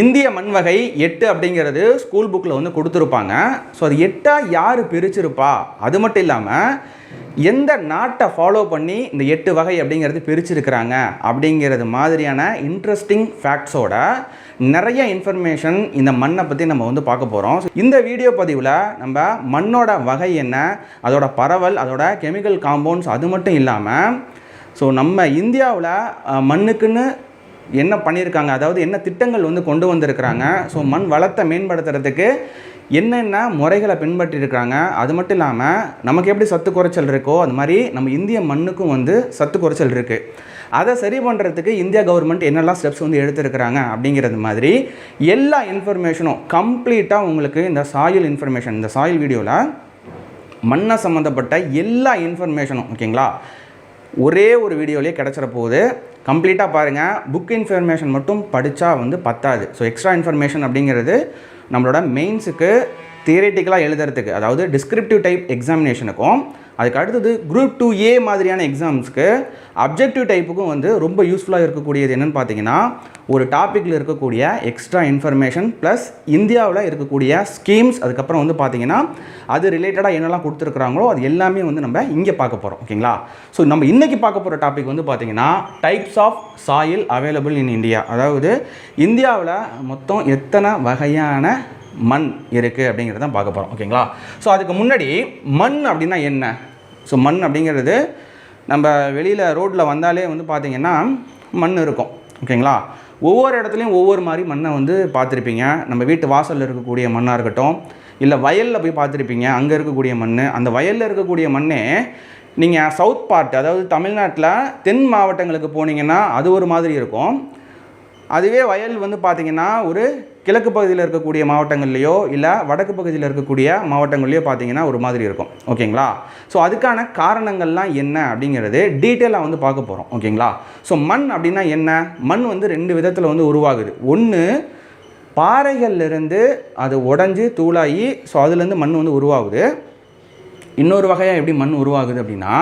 இந்திய மண் வகை 8 அப்படிங்கிறது ஸ்கூல் புக்கில் வந்து கொடுத்துருப்பாங்க. ஸோ அது 8ஆக யார் பிரிச்சிருப்பா, அது மட்டும் இல்லாமல் எந்த நாட்டை ஃபாலோ பண்ணி இந்த 8 வகை அப்படிங்கிறது பிரிச்சிருக்கிறாங்க அப்படிங்கிறது மாதிரியான இன்ட்ரெஸ்டிங் ஃபேக்ட்ஸோட நிறைய இன்ஃபர்மேஷன் இந்த மண்ணை பற்றி நம்ம வந்து பார்க்க போகிறோம். இந்த வீடியோ பதிவில் நம்ம மண்ணோட வகை என்ன, அதோட பரவல், அதோட கெமிக்கல் காம்பவுண்ட்ஸ், அது மட்டும் இல்லாமல் ஸோ நம்ம இந்தியாவில் மண்ணுக்குன்னு என்ன பண்ணியிருக்காங்க, அதாவது என்ன திட்டங்கள் வந்து கொண்டு வந்திருக்கிறாங்க, ஸோ மண் வளத்தை மேம்படுத்துறதுக்கு என்னென்ன முறைகளை பின்பற்றிருக்கிறாங்க, அது மட்டும் இல்லாமல் நமக்கு எப்படி சத்து குறைச்சல் இருக்கோ அது மாதிரி நம்ம இந்திய மண்ணுக்கும் வந்து சத்து குறைச்சல் இருக்குது. அதை சரி பண்ணுறதுக்கு இந்தியா கவர்மெண்ட் என்னெல்லாம் ஸ்டெப்ஸ் வந்து எடுத்துருக்கிறாங்க அப்படிங்கிறது மாதிரி எல்லா இன்ஃபர்மேஷனும் கம்ப்ளீட்டாக உங்களுக்கு இந்த சாயில் இன்ஃபர்மேஷன், இந்த சாயில் வீடியோவில் மண்ணை சம்மந்தப்பட்ட எல்லா இன்ஃபர்மேஷனும் ஓகேங்களா ஒரே ஒரு வீடியோலேயே கிடச்சிட போகுது. கம்ப்ளீட்டாக பாருங்கள். புக் இன்ஃபர்மேஷன் மட்டும் படித்தா வந்து பத்தாது. ஸோ எக்ஸ்ட்ரா இன்ஃபர்மேஷன் அப்படிங்கிறது நம்மளோட மெயின்ஸுக்கு தியரிட்டிக்கலாக எழுதுறதுக்கு, அதாவது டிஸ்கிரிப்டிவ் டைப் எக்ஸாமினேஷனுக்கும் அதுக்கு அடுத்தது குரூப் 2A மாதிரியான எக்ஸாம்ஸ்க்கு அப்ஜெக்டிவ் டைப்புக்கும் வந்து ரொம்ப யூஸ்ஃபுல்லாக இருக்கக்கூடியது என்னென்னு பார்த்தீங்கன்னா ஒரு டாப்பிக்கில் இருக்கக்கூடிய எக்ஸ்ட்ரா இன்ஃபர்மேஷன் ப்ளஸ் இந்தியாவில் இருக்கக்கூடிய ஸ்கீம்ஸ், அதுக்கப்புறம் வந்து பார்த்தீங்கன்னா அது ரிலேட்டடாக என்னெல்லாம் கொடுத்துருக்குறாங்களோ அது எல்லாமே வந்து நம்ம இங்கே பார்க்க போகிறோம் ஓகேங்களா. ஸோ நம்ம இன்றைக்கி பார்க்க போகிற டாபிக் வந்து பார்த்தீங்கன்னா types of soil available in India, அதாவது இந்தியாவில் மொத்தம் எத்தனை வகையான மண் இருக்குது அப்படிங்கிறத பார்க்க போகிறோம் ஓகேங்களா. ஸோ அதுக்கு முன்னாடி மண் அப்படின்னா என்ன, ஸோ மண் அப்படிங்கிறது நம்ம வெளியில் ரோட்டில் வந்தாலே வந்து பார்த்திங்கன்னா மண் இருக்கும் ஓகேங்களா. ஒவ்வொரு இடத்துலையும் ஒவ்வொரு மாதிரி மண்ணை வந்து பார்த்துருப்பீங்க. நம்ம வீட்டு வாசலில் இருக்கக்கூடிய மண்ணாக இருக்கட்டும், இல்லை வயலில் போய் பார்த்துருப்பீங்க, அங்கே இருக்கக்கூடிய மண். அந்த வயலில் இருக்கக்கூடிய மண்ணே நீங்கள் சவுத் பார்ட், அதாவது தமிழ்நாட்டில் தென் மாவட்டங்களுக்கு போனீங்கன்னா அது ஒரு மாதிரி இருக்கும். அதுவே வயல் வந்து பார்த்திங்கன்னா ஒரு கிழக்கு பகுதியில் இருக்கக்கூடிய மாவட்டங்கள்லையோ இல்லை வடக்கு பகுதியில் இருக்கக்கூடிய மாவட்டங்கள்லையோ பார்த்திங்கன்னா ஒரு மாதிரி இருக்கும் ஓகேங்களா. ஸோ அதுக்கான காரணங்கள்லாம் என்ன அப்படிங்கிறது டீட்டெயிலாக வந்து பார்க்க போகிறோம் ஓகேங்களா. ஸோ மண் அப்படின்னா என்ன, மண் வந்து 2 விதத்தில் வந்து உருவாகுது. ஒன்று பாறைகள்லேருந்து அது உடஞ்சி தூளாகி ஸோ அதுலேருந்து மண் வந்து உருவாகுது. இன்னொரு வகையாக எப்படி மண் உருவாகுது அப்படின்னா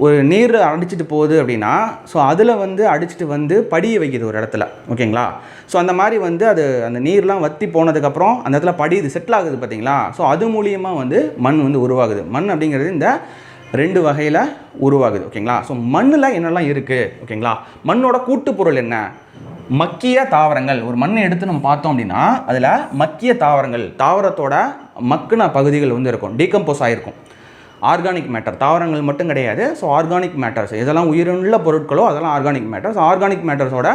ஒரு நீர் அடிச்சுட்டு போகுது அப்படின்னா ஸோ அதில் வந்து அடிச்சுட்டு வந்து படிய வைக்கிது ஒரு இடத்துல ஓகேங்களா. ஸோ அந்த மாதிரி வந்து அது அந்த நீர்லாம் வற்றி போனதுக்கப்புறம் அந்த இடத்துல படியுது, செட்டில் ஆகுது பார்த்தீங்களா. ஸோ அது மூலியமாக வந்து மண் வந்து உருவாகுது. மண் அப்படிங்கிறது இந்த 2 வகையில் உருவாகுது ஓகேங்களா. ஸோ மண்ணில் என்னெல்லாம் இருக்குது ஓகேங்களா. மண்ணோட கூட்டுப்பொருள் என்ன, மக்கிய தாவரங்கள். ஒரு மண்ணை எடுத்து நம்ம பார்த்தோம் அப்படின்னா அதில் மக்கிய தாவரங்கள், தாவரத்தோட மக்கின பகுதிகள் வந்து இருக்கும், டீகம்போஸ் ஆகிருக்கும். ஆர்கானிக் மேட்டர், தாவரங்கள் மட்டும் கிடையாது. ஸோ ஆர்கானிக் மேட்டர்ஸ் எதெல்லாம் உயிருள்ள பொருட்களோ அதெல்லாம் ஆர்கானிக் மேட்டர்ஸ். ஆர்கானிக் மேட்டர்ஸோட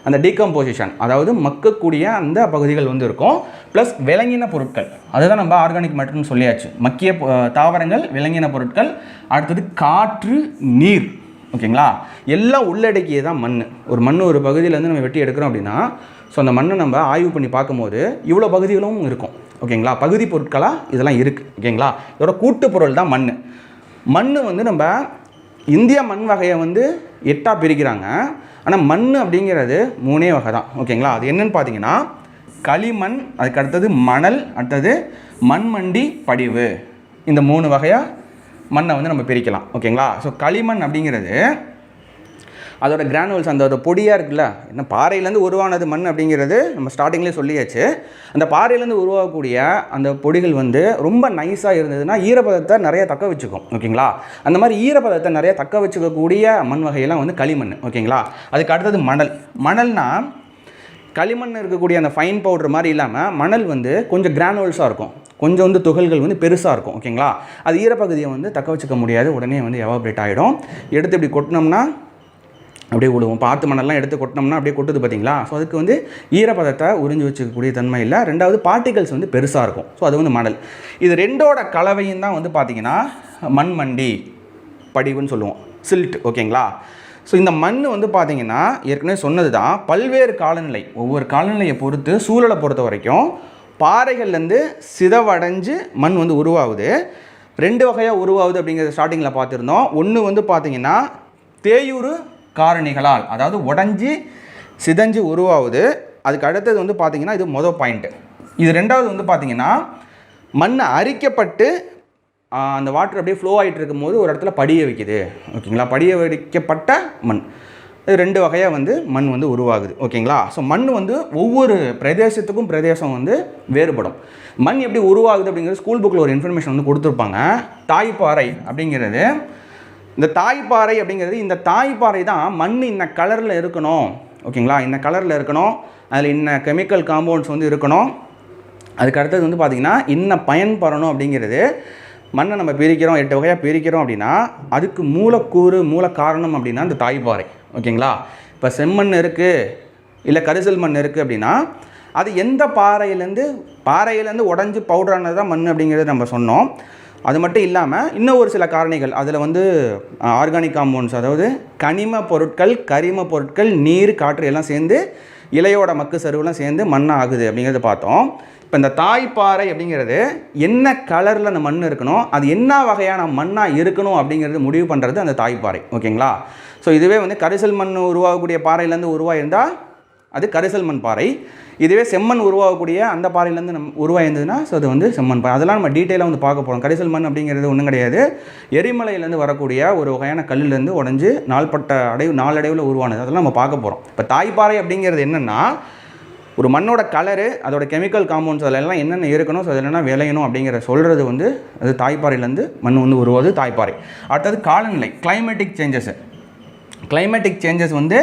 அந்த டீகம்போசிஷன், அதாவது மக்கக்கூடிய அந்த பகுதிகள் வந்து இருக்கும். ப்ளஸ் விலங்கின பொருட்கள், அதுதான் நம்ம ஆர்கானிக் மேட்டர்னு சொல்லியாச்சு. மக்கிய தாவரங்கள், விலங்கின பொருட்கள், அடுத்தது காற்று, நீர் ஓகேங்களா. எல்லாம் உள்ளடக்கியே தான் மண். ஒரு மண் ஒரு பகுதியிலேருந்து நம்ம வெட்டி எடுக்கிறோம் அப்படின்னா ஸோ அந்த மண்ணை நம்ம ஆய்வு பண்ணி பார்க்கும்போது இவ்வளோ பகுதிகளும் இருக்கும் ஓகேங்களா. பகுதி பொருட்களாக இதெல்லாம் இருக்குது ஓகேங்களா. இதோட கூட்டு பொருள் தான் மண். மண் வந்து நம்ம இந்திய மண் வகையை வந்து 8ஆக பிரிக்கிறாங்க. ஆனால் மண் அப்படிங்கிறது 3 வகை தான் ஓகேங்களா. அது என்னென்னு பார்த்தீங்கன்னா களிமண், அதுக்கு அடுத்தது மணல், அடுத்தது மண்மண்டி படிவு. இந்த 3 வகையாக மண்ணை வந்து நம்ம பிரிக்கலாம் ஓகேங்களா. ஸோ களிமண் அப்படிங்கிறது அதோட கிரானுவல்ஸ், அந்த பொடியாக இருக்குல்ல, என்ன பாறையிலேருந்து உருவானது மண் அப்படிங்கிறது நம்ம ஸ்டார்டிங்லேயே சொல்லியாச்சு. அந்த பாறையிலேருந்து உருவாகக்கூடிய அந்த பொடிகள் வந்து ரொம்ப நைஸாக இருந்ததுன்னா ஈரப்பதத்தை நிறைய தக்க வச்சுக்கும் ஓகேங்களா. அந்த மாதிரி ஈரப்பதத்தை நிறைய தக்க வச்சுக்கக்கூடிய மண் வகையெல்லாம் வந்து களிமண் ஓகேங்களா. அதுக்கு அடுத்தது மணல். மணல்னா களிமண் இருக்கக்கூடிய அந்த ஃபைன் பவுடர் மாதிரி இல்லாமல் மணல் வந்து கொஞ்சம் கிரானுவல்ஸாக இருக்கும், கொஞ்சம் வந்து துகள்கள் வந்து பெருசாக இருக்கும் ஓகேங்களா. அது ஈரப்பகுதியை வந்து தக்க வச்சுக்க முடியாது, உடனே வந்து எவாப்ரேட் ஆகிடும். எடுத்து இப்படி கொட்டினோம்னா அப்படியே விடுவோம். பார்த்து மணல்லாம் எடுத்து கொட்டினோம்னா அப்படியே கொட்டுது பார்த்தீங்களா. ஸோ அதுக்கு வந்து ஈரப்பதத்தை உறிஞ்சி வச்சுக்கக்கூடிய தன்மை இல்லை. ரெண்டாவது பார்ட்டிகல்ஸ் வந்து பெருசாக இருக்கும். ஸோ அது வந்து மணல். இது 2ஓட கலவையும் தான் வந்து பார்த்திங்கன்னா மண்மண்டி படிவுன்னு சொல்லுவோம், சில்ட் ஓகேங்களா. ஸோ இந்த மண் வந்து பார்த்திங்கன்னா ஏற்கனவே சொன்னது தான், பல்வேறு காலநிலை, ஒவ்வொரு காலநிலையை பொறுத்து, சூழலை பொறுத்த வரைக்கும் பாறைகள்லேருந்து சிதவடைஞ்சு மண் வந்து உருவாகுது. 2 வகையாக உருவாகுது அப்படிங்கிறத ஸ்டார்டிங்கில் பார்த்துருந்தோம். ஒன்று வந்து பார்த்திங்கன்னா தேயுறு காரணிகளால், அதாவது உடஞ்சி சிதஞ்சு உருவாகுது. அதுக்கு அடுத்தது வந்து பார்த்திங்கன்னா இது மொதல் பாயிண்ட்டு. இது 2வது வந்து பார்த்திங்கன்னா மண் அரிக்கப்பட்டு அந்த வாட்டர் அப்படியே ஃப்ளோ ஆகிட்டு இருக்கும்போது ஒரு இடத்துல படிய வைக்குது ஓகேங்களா. படிய வைக்கப்பட்ட மண். 2 வகையாக வந்து மண் வந்து உருவாகுது. ஓகேங்களா? ஸோ மண் வந்து ஒவ்வொரு பிரதேசத்துக்கும் பிரதேசம் வந்து வேறுபடும். மண் எப்படி உருவாகுது அப்படிங்கிறது ஸ்கூல் புக்கில் ஒரு இன்ஃபர்மேஷன் வந்து கொடுத்துருப்பாங்க. தாய்ப்பாறை அப்படிங்கிறது, இந்த தாய்ப்பாறை அப்படிங்கிறது, இந்த தாய்ப்பாறை தான் மண் இந்த கலரில் இருக்கணும். ஓகேங்களா? இந்த கலரில் இருக்கணும், அதில் இன்ன கெமிக்கல் காம்பவுண்ட்ஸ் வந்து இருக்கணும், அதுக்கு அடுத்தது வந்து பார்த்திங்கன்னா இன்னும் பயன்படணும் அப்படிங்கிறது. மண்ணை நம்ம பிரிக்கிறோம், 8 வகையாக பிரிக்கிறோம் அப்படின்னா அதுக்கு மூலக்கூறு மூல காரணம் அப்படின்னா இந்த தாய்ப்பாறை. ஓகேங்களா? இப்போ செம்மண் இருக்குது, இல்லை கரிசல் மண் இருக்குது அப்படின்னா அது எந்த பாறையிலேருந்து உடஞ்சி பவுடரானது தான் மண் அப்படிங்கிறது நம்ம சொன்னோம். அது மட்டும் இல்லாமல் இன்னும் ஒரு சில காரணிகள் அதில் வந்து ஆர்கானிக் காம்பவுண்ட்ஸ், அதாவது கனிம பொருட்கள், கரிம பொருட்கள், நீர், காற்று எல்லாம் சேர்ந்து இலையோட மக்கு சருவெல்லாம் சேர்ந்து மண்ணாக ஆகுது அப்படிங்கிறத பார்த்தோம். இப்போ இந்த தாய்ப்பாறை அப்படிங்கிறது என்ன கலரில் அந்த மண் இருக்கணும், அது என்ன வகையான மண்ணாக இருக்கணும் அப்படிங்கிறது முடிவு பண்ணுறது அந்த தாய்ப்பாறை. ஓகேங்களா? ஸோ இதுவே வந்து கரிசல் மண் உருவாகக்கூடிய பாறையிலேருந்து உருவாயிருந்தால் அது கரிசல் மண் பாறை. இதுவே செம்மண் உருவாகக்கூடிய அந்த பாறையிலேருந்து உருவாயிருந்ததுன்னா ஸோ அது வந்து செம்மண் பாறை. அதெல்லாம் நம்ம டீட்டெயிலாக வந்து பார்க்க போகிறோம். கரிசல் மண் அப்படிங்கிறது ஒன்றும் கிடையாது, எரிமலையிலேருந்து வரக்கூடிய ஒரு வகையான கல்லிலேருந்து உடஞ்சி நாளடைவில் உருவானது. அதெல்லாம் நம்ம பார்க்க போகிறோம். இப்போ தாய்ப்பாறை அப்படிங்கிறது என்னென்னா, ஒரு மண்ணோட கலரு, அதோட கெமிக்கல் காம்பவுண்ட்ஸ், அதிலெல்லாம் என்னென்ன இருக்கணும், ஸோ அதில் என்ன விளையணும் அப்படிங்கிற சொல்கிறது வந்து அது தாய்ப்பாறையிலேருந்து மண் வந்து உருவாது தாய்ப்பாறை. அடுத்தது காலநிலை, கிளைமேட்டிக் சேஞ்சஸ் வந்து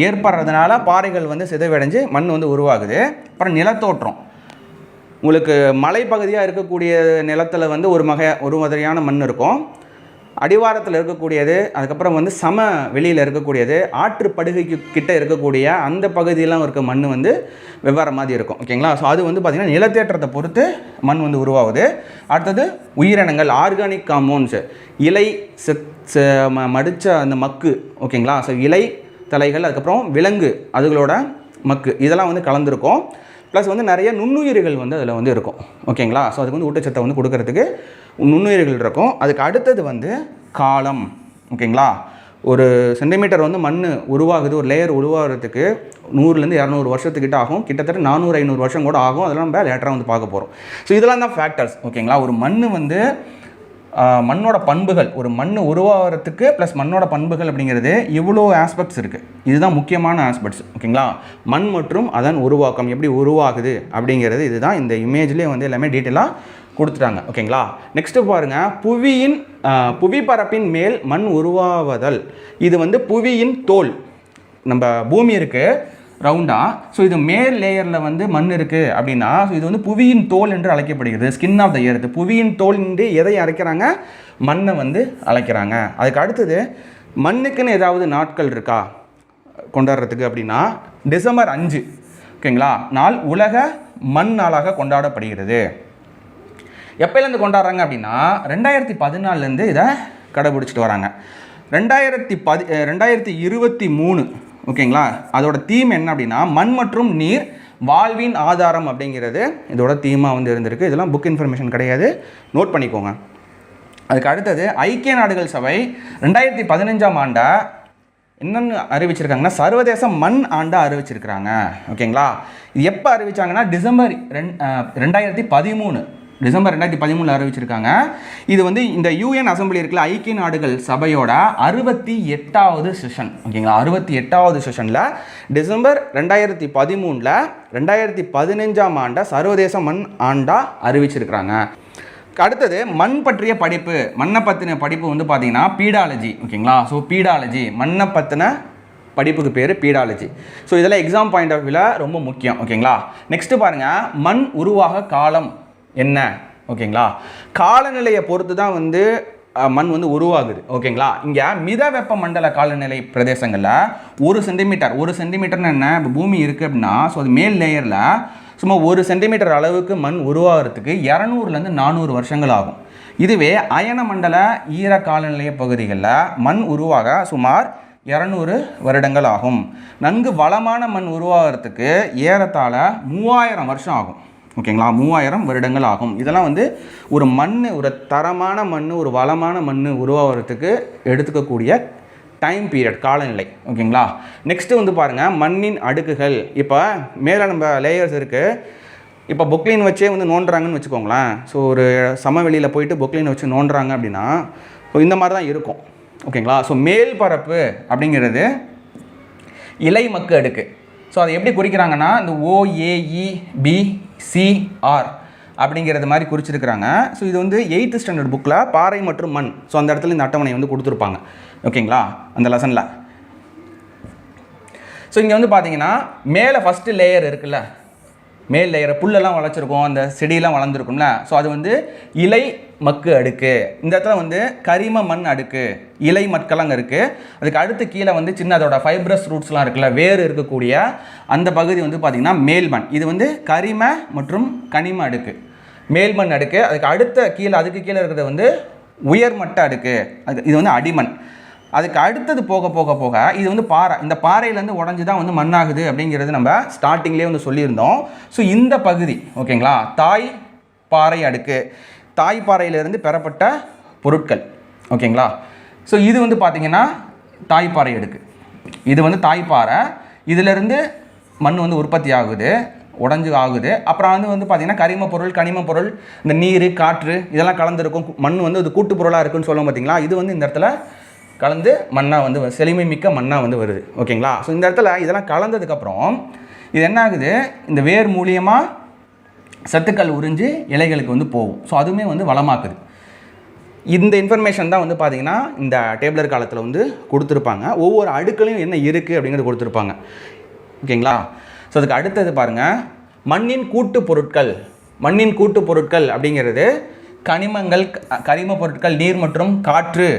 ஏற்படுறதுனால பாறைகள் வந்து சிதைவடைஞ்சு மண் வந்து உருவாகுது. அப்புறம் நிலத்தோற்றம், உங்களுக்கு மலைப்பகுதியாக இருக்கக்கூடிய நிலத்தில் வந்து ஒரு மாதிரியான மண் இருக்கும், அடிவாரத்தில் இருக்கக்கூடியது, அதுக்கப்புறம் வந்து வெளியில் இருக்கக்கூடியது, ஆற்றுப்படுகைக்கு கிட்ட இருக்கக்கூடிய அந்த பகுதியெல்லாம் இருக்க மண் வந்து வெவ்வேறு மாதிரி இருக்கும். ஓகேங்களா? ஸோ அது வந்து பார்த்திங்கன்னா நிலத்தேற்றத்தை பொறுத்து மண் வந்து உருவாகுது. அடுத்தது உயிரினங்கள், ஆர்கானிக் காம்பவுண்ட்ஸ், இலை மடித்த அந்த மக்கு. ஓகேங்களா? ஸோ இலை தலைகள், அதுக்கப்புறம் விலங்கு அதுகளோட மக்கு, இதெல்லாம் வந்து கலந்துருக்கும். ப்ளஸ் வந்து நிறைய நுண்ணுயிர்கள் வந்து அதில் வந்து இருக்கும். ஓகேங்களா? ஸோ அதுக்கு வந்து ஊட்டச்சத்தை வந்து கொடுக்கறதுக்கு நுண்ணுயிர்கள் இருக்கும். அதுக்கு அடுத்தது வந்து காலம். ஓகேங்களா? ஒரு சென்டிமீட்டர் வந்து மண் உருவாகுது, ஒரு லேயர் உருவாகிறதுக்கு 100லேருந்து 200 வருஷத்துக்கிட்ட ஆகும். கிட்டத்தட்ட 400-500 வருஷம் கூட ஆகும். அதெல்லாம் நம்ம லேட்டராக வந்து பார்க்க போகிறோம். ஸோ இதெல்லாம் தான் ஃபேக்டர்ஸ். ஓகேங்களா? ஒரு மண் வந்து மண்ணோட பண்புகள், ஒரு மண் உருவாகிறதுக்கு ப்ளஸ் மண்ணோட பண்புகள் அப்படிங்கிறது இவ்வளோ ஆஸ்பெக்ட்ஸ் இருக்குது. இதுதான் முக்கியமான ஆஸ்பெக்ட்ஸ். ஓகேங்களா? மண் மற்றும் அதன் உருவாக்கம் எப்படி உருவாகுது அப்படிங்கிறது இதுதான். இந்த இமேஜ்லேயே வந்து எல்லாமே டீட்டெயிலாக கொடுத்துட்டாங்க. ஓகேங்களா? நெக்ஸ்ட்டு பாருங்கள், புவிப்பரப்பின் மேல் மண் உருவாவதல். இது வந்து புவியின் தோல், நம்ம பூமி இருக்குது ரவுண்டாக, ஸோ இது மேல் லேயரில் வந்து மண் இருக்குது அப்படின்னா ஸோ இது வந்து புவியின் தோல் என்று அழைக்கப்படுகிறது. Skin of the earth. புவியின் தோல் என்று எதை அழைக்கிறாங்க? மண்ணை வந்து அழைக்கிறாங்க. அதுக்கு அடுத்தது மண்ணுக்குன்னு ஏதாவது நாட்கள் இருக்கா கொண்டாடுறதுக்கு அப்படின்னா டிசம்பர் 5, ஓகேங்களா, நாள் உலக மண் நாளாக கொண்டாடப்படுகிறது. எப்போலேருந்து கொண்டாடுறாங்க அப்படின்னா 2014 இதை கடைபிடிச்சிட்டு வராங்க. 2023, ஓகேங்களா, அதோட தீம் என்ன அப்படின்னா மண் மற்றும் நீர் வாழ்வின் ஆதாரம் அப்படிங்கிறது இதோட தீமாக வந்து இருந்திருக்கு. இதெல்லாம் புக் இன்ஃபர்மேஷன் கிடையாது, நோட் பண்ணிக்கோங்க. அதுக்கு அடுத்தது ஐக்கிய நாடுகள் சபை 2015ஆம் ஆண்டை என்னென்னு அறிவிச்சிருக்காங்கன்னா சர்வதேச மண் ஆண்டாக அறிவிச்சிருக்கிறாங்க. ஓகேங்களா? இது எப்போ அறிவிச்சாங்கன்னா டிசம்பர் 2013 அறிவிச்சிருக்காங்க. இது வந்து இந்த யூஎன் அசம்பிளி இருக்குல்ல, ஐக்கிய நாடுகள் சபையோட 68வது செஷன். ஓகேங்களா? 68வது செஷனில் டிசம்பர் 2013 2015ஆம் ஆண்டை சர்வதேச மண் ஆண்டாக அறிவிச்சிருக்கிறாங்க. அடுத்தது மண் பற்றிய படிப்பு, மண்ணை பற்றின படிப்பு வந்து பார்த்தீங்கன்னா பீடாலஜி. ஓகேங்களா? ஸோ பீடாலஜி, மண்ணை பற்றின படிப்புக்கு பேர் பீடாலஜி. ஸோ இதெல்லாம் எக்ஸாம் பாயிண்ட் ஆஃப் வியூவில் ரொம்ப முக்கியம். ஓகேங்களா? நெக்ஸ்ட்டு பாருங்கள், மண் உருவாக காலம் என்ன? ஓகேங்களா? காலநிலையை பொறுத்து தான் வந்து மண் வந்து உருவாகுது. ஓகேங்களா? இங்கே மித வெப்ப மண்டல காலநிலை பிரதேசங்களில் 1 சென்டிமீட்டர்னு என்ன, இப்போ பூமி இருக்குது அப்படின்னா ஸோ அது மேல் லேயரில் சும்மா 1 சென்டிமீட்டர் அளவுக்கு மண் உருவாகிறதுக்கு 200லேருந்து 400 வருஷங்கள் ஆகும். இதுவே அயன மண்டல ஈர காலநிலை பகுதிகளில் மண் உருவாக சுமார் 200 வருடங்கள் ஆகும். நன்கு வளமான மண் உருவாகிறதுக்கு ஏறத்தாழ 3000 வருஷம் ஆகும். ஓகேங்களா? 3000 வருடங்கள் ஆகும். இதெல்லாம் வந்து ஒரு மண், ஒரு தரமான மண், ஒரு வளமான மண் உருவாகிறதுக்கு எடுத்துக்கக்கூடிய டைம் பீரியட், காலநிலை. ஓகேங்களா? நெக்ஸ்ட்டு வந்து பாருங்கள் மண்ணின் அடுக்குகள். இப்போ மேலே நம்ம லேயர்ஸ் இருக்குது. இப்போ பொக்லைன் வச்சே வந்து நோண்டுறாங்கன்னு வச்சுக்கோங்களேன். ஸோ ஒரு சமவெளியில் போயிட்டு பொக்லைன் வச்சு நோண்டுறாங்க அப்படின்னா ஸோ இந்த மாதிரி தான் இருக்கும். ஓகேங்களா? ஸோ மேல் பரப்பு அப்படிங்கிறது இலை மக்கு அடுக்கு. ஸோ அதை எப்படி குறிக்கிறாங்கன்னா இந்த OAEBCR அப்படிங்கிறது மாதிரி குறிச்சிருக்கிறாங்க. ஸோ இது வந்து 8th ஸ்டாண்டர்ட் புக்கில் பாறை மற்றும் மண், ஸோ அந்த இடத்துல இந்த அட்டவணை வந்து கொடுத்துருப்பாங்க. ஓகேங்களா, அந்த லெசனில். ஸோ இங்கே வந்து பார்த்தீங்கன்னா மேலே ஃபஸ்ட்டு லேயர் இருக்குல்ல, மேல் லேயரை புல்லெல்லாம் வளர்ச்சிருக்கும், அந்த செடியெல்லாம் வளர்ந்துருக்கும்ல, ஸோ அது வந்து இலை மக்கு அடுக்கு. இந்த இடத்துல வந்து கரிம மண் அடுக்கு, இலை மக்கள் அங்கே இருக்குது. அதுக்கு அடுத்து கீழே வந்து சின்ன அதோட ஃபைப்ரஸ் ரூட்ஸ்லாம் இருக்குல்ல, வேறு இருக்கக்கூடிய அந்த பகுதி வந்து பார்த்திங்கன்னா மேல்மண். இது வந்து கரிம மற்றும் கனிம அடுக்கு, மேல்மண் அடுக்கு. அதுக்கு கீழே இருக்கிறது வந்து உயர்மட்ட அடுக்கு, இது வந்து அடிமண். அதுக்கு அடுத்தது போக போக போக இது வந்து பாறை, இந்த பாறையிலேருந்து உடஞ்சி தான் வந்து மண்ணாகுது அப்படிங்கிறது நம்ம ஸ்டார்டிங்லேயே வந்து சொல்லியிருந்தோம். ஸோ இந்த பகுதி ஓகேங்களா, தாய் பாறை அடுக்கு, தாய் பாறையிலேருந்து பெறப்பட்ட பொருட்கள். ஓகேங்களா, ஸோ இது வந்து பார்த்திங்கன்னா தாய்ப்பாறை அடுக்கு, இது வந்து தாய்ப்பாறை, இதிலேருந்து மண் வந்து உற்பத்தி ஆகுது, உடஞ்சி ஆகுது. அப்புறம் வந்து பார்த்திங்கன்னா கரிம பொருள், கனிம பொருள், இந்த நீர், காற்று இதெல்லாம் கலந்துருக்கும். மண் வந்து இது கூட்டு பொருளாக இருக்குன்னு சொல்லுவோம் பார்த்திங்களா, இது வந்து இந்த இடத்துல கலந்து மண்ணாக வந்து செழுமை மிக்க மண்ணாக வந்து வருது. ஓகேங்களா, ஸோ இந்த இடத்துல இதெல்லாம் கலந்ததுக்கப்புறம் இது என்ன ஆகுது, இந்த வேர் மூலியமாக சத்துக்கள் உறிஞ்சு இலைகளுக்கு வந்து போகும். ஸோ அதுவுமே வந்து வளமாக்குது. இந்த இன்ஃபர்மேஷன் தான் வந்து பார்த்திங்கன்னா இந்த டேபிளர் காலத்தில் வந்து கொடுத்துருப்பாங்க. ஒவ்வொரு அடுக்களையும் என்ன இருக்குது அப்படிங்கிறது கொடுத்துருப்பாங்க. ஓகேங்களா, ஸோ அதுக்கு அடுத்தது பாருங்கள், மண்ணின் கூட்டு பொருட்கள். மண்ணின் கூட்டு பொருட்கள் அப்படிங்கிறது கனிமங்கள், கரிம பொருட்கள், நீர் மற்றும் காற்று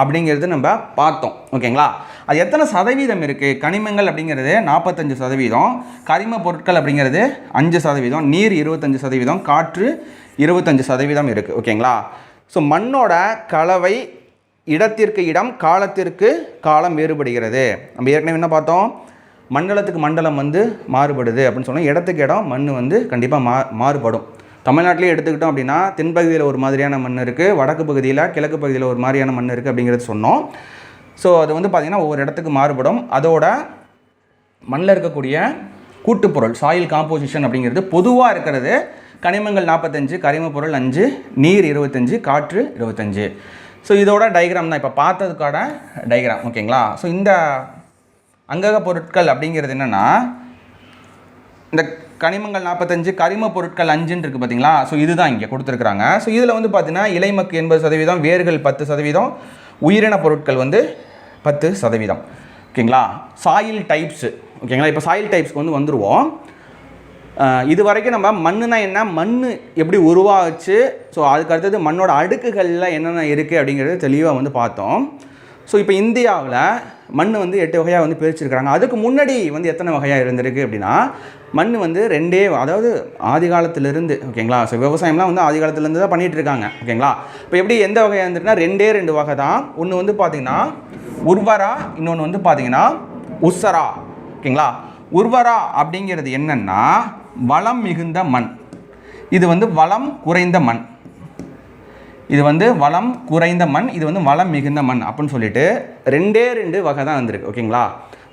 அப்படிங்கிறது நம்ம பார்த்தோம். ஓகேங்களா, அது எத்தனை சதவீதம் இருக்குது? கனிமங்கள் அப்படிங்கிறது 45%, கரிம பொருட்கள் அப்படிங்கிறது 5%, நீர் 25%, காற்று 25% இருக்குது. ஓகேங்களா, ஸோ மண்ணோட கலவை இடத்திற்கு இடம், காலத்திற்கு காலம் வேறுபடுகிறது. நம்ம ஏற்கனவே என்ன பார்த்தோம், மண்டலத்துக்கு மண்டலம் வந்து மாறுபடுது அப்படின்னு சொன்னால் இடத்துக்கு இடம் மண் வந்து கண்டிப்பாக மாறுபடும். தமிழ்நாட்டிலே எடுத்துக்கிட்டோம் அப்படின்னா தென்பகுதியில் ஒரு மாதிரியான மண் இருக்குது, வடக்கு பகுதியில், கிழக்கு பகுதியில் ஒரு மாதிரியான மண் இருக்குது அப்படிங்கிறது சொன்னோம். ஸோ அது வந்து பார்த்திங்கன்னா ஒவ்வொரு இடத்துக்கு மாறுபடும். அதோட மண்ணில் இருக்கக்கூடிய கூட்டுப்பொருள், சாயில் காம்போசிஷன் அப்படிங்கிறது பொதுவாக இருக்கிறது கனிமங்கள் 45, கரிம பொருள் 5, நீர் 25, காற்று 25. ஸோ இதோட டயக்ராம் தான் இப்போ பார்த்ததுக்கான டயக்ராம். ஓகேங்களா, ஸோ இந்த அங்கக பொருட்கள் அப்படிங்கிறது என்னென்னா, இந்த கனிமங்கள் 45, கரிம பொருட்கள் 5 இருக்குது பார்த்தீங்களா. ஸோ இதுதான் இங்கே கொடுத்துருக்குறாங்க. ஸோ இதில் வந்து பார்த்தீங்கன்னா இலைமக்கு 80%, வேர்கள் 10%, உயிரின பொருட்கள் வந்து 10%. ஓகேங்களா, சாயில் டைப்ஸு. ஓகேங்களா, இப்போ சாயில் டைப்ஸ்க்கு வந்து வந்துடுவோம். இது வரைக்கும் நம்ம மண்ணுனா என்ன, மண் எப்படி உருவாச்சு, ஸோ அதுக்கு அடுத்தது மண்ணோட அடுக்குகளில் என்னென்ன இருக்குது அப்படிங்கிறது தெளிவாக வந்து பார்த்தோம். ஸோ இப்போ இந்தியாவில் மண் வந்து 8 வகையாக வந்து பிரிச்சிருக்கிறாங்க. அதுக்கு முன்னாடி வந்து எத்தனை வகையாக இருந்திருக்கு அப்படின்னா, மண் வந்து 2, அதாவது ஆதி காலத்திலிருந்து. ஓகேங்களா, ஸோ விவசாயம்லாம் வந்து ஆதி காலத்துலேருந்து தான் பண்ணிகிட்டு இருக்காங்க. ஓகேங்களா, இப்போ எப்படி எந்த வகையாக இருந்துருக்குன்னா 2 வகை தான். ஒன்று வந்து பார்த்திங்கன்னா உர்வரா, இன்னொன்று வந்து பார்த்திங்கன்னா உஸ்ஸரா. ஓகேங்களா, உர்வரா அப்படிங்கிறது என்னென்னா வளம் மிகுந்த மண், இது வந்து வளம் குறைந்த மண். இது வந்து வளம் குறைந்த மண், இது வந்து வளம் மிகுந்த மண் அப்படின்னு சொல்லிட்டு 2 வகை தான் வந்திருக்கு. ஓகேங்களா,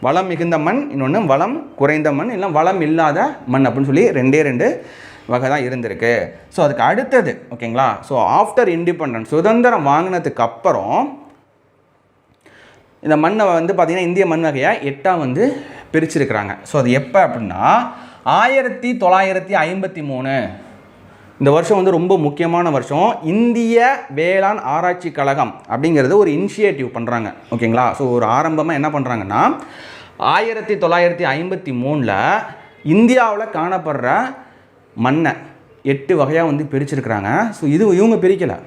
வளம் மிகுந்த மண், இன்னொன்று வளம் குறைந்த மண், இல்லை வளம் இல்லாத மண் அப்படின்னு சொல்லி 2 வகை தான் இருந்திருக்கு. ஸோ அதுக்கு அடுத்தது ஓகேங்களா, ஸோ ஆஃப்டர் இண்டிபெண்டன்ஸ், சுதந்திரம் வாங்கினதுக்கு அப்புறம் இந்த மண்ணை வந்து பார்த்திங்கன்னா இந்திய மண் வகையாக 8 வந்து பிரிச்சிருக்கிறாங்க. ஸோ அது எப்போ அப்படின்னா 1953 இந்த வருஷம் வந்து ரொம்ப முக்கியமான வருஷம். இந்திய வேளாண் ஆராய்ச்சி கழகம் அப்படிங்கிறது ஒரு இனிஷியேட்டிவ் பண்ணுறாங்க. ஓகேங்களா, ஸோ ஒரு ஆரம்பமாக என்ன பண்ணுறாங்கன்னா 1953 இந்தியாவில் காணப்படுற மண்ணை 8 வகையாக வந்து பிரிச்சிருக்கிறாங்க. ஸோ இது இவங்க பிரிக்கலை,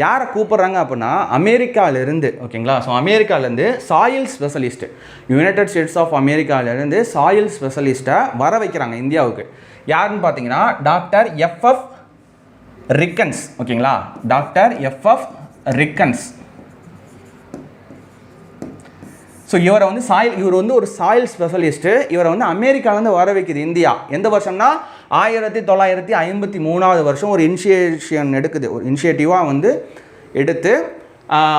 யாரை கூப்பிட்றாங்க அப்படின்னா அமெரிக்காவிலேருந்து. ஓகேங்களா, ஸோ அமெரிக்காவிலேருந்து soil specialist, United States of அமெரிக்காவிலேருந்து சாயில் ஸ்பெஷலிஸ்ட்டை வர வைக்கிறாங்க இந்தியாவுக்கு. யாருன்னு பார்த்தீங்கன்னா டாக்டர் எஃப்எஃப் ரிக்கன்ஸ். ஓகேங்களா, டாக்டர் எஃப்எஃப் ரிக்கன்ஸ். ஸோ இவரை வந்து இவர் வந்து ஒரு சாயில் ஸ்பெஷலிஸ்ட்டு. இவரை வந்து அமெரிக்காவிலேருந்து வர வைக்குது இந்தியா. எந்த வருஷம்னா 1953 வருஷம் ஒரு இனிஷியேஷன் எடுக்குது, ஒரு இனிஷியேட்டிவாக வந்து எடுத்து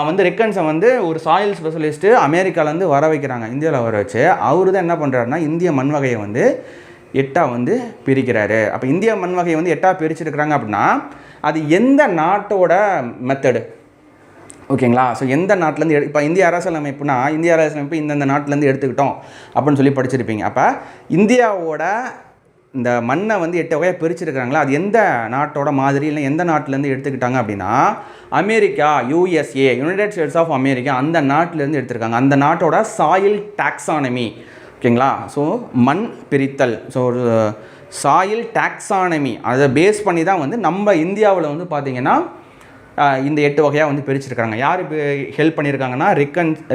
வந்து ரிக்கன்ஸை வந்து ஒரு சாயில் ஸ்பெஷலிஸ்ட்டு அமெரிக்காவிலேருந்து வர வைக்கிறாங்க, இந்தியாவில் வர வச்சு. அவர் தான் என்ன பண்ணுறாருன்னா இந்திய மண் வகையை வந்து 8 வந்து பிரிக்கிறாரு. அப்போ இந்திய மண் வகையை வந்து 8 பிரிச்சிருக்கிறாங்க அப்படின்னா அது எந்த நாட்டோட மெத்தடு, ஓகேங்களா. ஸோ எந்த நாட்டிலேருந்து இப்போ இந்திய அரசியலமைப்புனா இந்திய அரசியலமைப்பு இந்தந்த நாட்டிலேருந்து எடுத்துக்கிட்டோம் அப்படின்னு சொல்லி படிச்சிருப்பீங்க. அப்போ இந்தியாவோட இந்த மண்ணை வந்து 8 வகையாக பிரிச்சிருக்கிறாங்களா, அது எந்த நாட்டோட மாதிரி இல்லை எந்த நாட்டிலேருந்து எடுத்துக்கிட்டாங்க அப்படின்னா America, USA, United States of America, அந்த நாட்டிலேருந்து எடுத்திருக்காங்க. அந்த நாட்டோட சாயில் டாக்ஸானமி. ஓகேங்களா. ஸோ மண் பிரித்தல், ஸோ ஒரு சாயில் டாக்ஸானமி அதை பேஸ் பண்ணி தான் வந்து நம்ம இந்தியாவில் வந்து பார்த்திங்கன்னா இந்த 8 வகையாக வந்து பிரிச்சிருக்காங்க. யார் ஹெல்ப் பண்ணியிருக்காங்கன்னா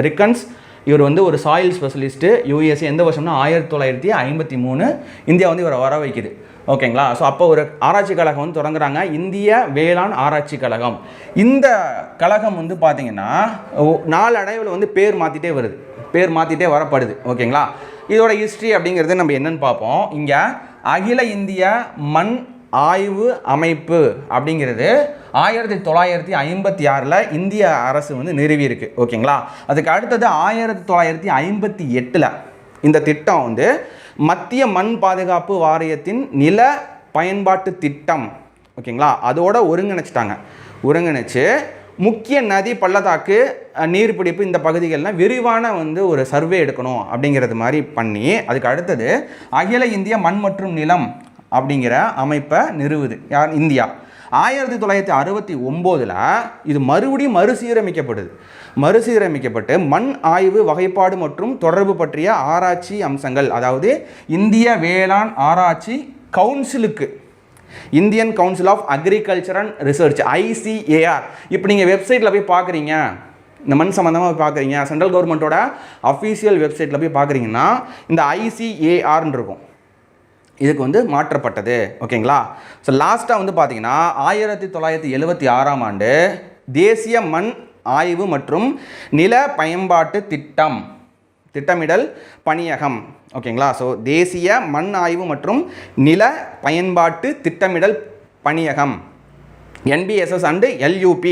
ரிக்கன்ஸ். இவர் வந்து ஒரு சாயில் ஸ்பெஷலிஸ்ட்டு. யூஎஸ்ஏ எந்த வருஷம்னா 1953 இந்தியா வந்து இவரை வர வைக்குது. ஓகேங்களா. ஸோ அப்போ ஒரு ஆராய்ச்சி கழகம் வந்து தொடங்குறாங்க, இந்திய வேளாண் ஆராய்ச்சி கழகம். இந்த கழகம் வந்து பார்த்திங்கன்னா நாளடைவில் வந்து பேர் மாற்றிட்டே வருது, பேர் மாற்றிட்டே வரப்படுது. ஓகேங்களா. இதோட ஹிஸ்ட்ரி அப்படிங்கிறது நம்ம என்னென்னு பார்ப்போம். இங்கே அகில இந்திய மண் ஆய்வு அமைப்பு அப்படிங்கிறது 1956 இந்திய அரசு வந்து நிறுவியிருக்கு. ஓகேங்களா. அதுக்கு அடுத்தது 1958 இந்த திட்டம் வந்து மத்திய மண் பாதுகாப்பு வாரியத்தின் நில பயன்பாட்டு திட்டம். ஓகேங்களா. அதோட ஒருங்கிணைச்சு முக்கிய நதி பள்ளத்தாக்கு நீர்பிடிப்பு இந்த பகுதிகள்லாம் விரிவான வந்து ஒரு சர்வே எடுக்கணும் அப்படிங்கிறது மாதிரி பண்ணி அதுக்கு அடுத்தது அகில இந்திய மண் மற்றும் நிலம் அப்படிங்கிற அமைப்பை நிறுவுது. யார்? இந்தியா. 1969 இது மறுபடியும் மறுசீரமைக்கப்பட்டு மண் ஆய்வு வகைப்பாடு மற்றும் தொடர்பு பற்றிய ஆராய்ச்சி அம்சங்கள், அதாவது இந்திய வேளாண் ஆராய்ச்சி கவுன்சிலுக்கு, Indian council of agriculture and research, ICAR. இப்போ நீங்கள் வெப்சைட்டில் போய் பார்க்குறீங்க, இந்த மண் சம்மந்தமாக பார்க்குறீங்க, சென்ட்ரல் கவர்மெண்ட்டோட அஃபீஷியல் வெப்சைட்டில் போய் பார்க்குறீங்கன்னா இந்த ICARன்னு இருக்கும். இதுக்கு வந்து மாற்றப்பட்டது. ஓகேங்களா. ஸோ லாஸ்ட்டாக வந்து பார்த்தீங்கன்னா 1976 தேசிய மண் ஆய்வு மற்றும் நில பயன்பாட்டு திட்டமிடல் பணியகம். ஓகேங்களா. ஸோ தேசிய மண் ஆய்வு மற்றும் நில பயன்பாட்டு திட்டமிடல் பணியகம், NBSS அண்டு LUP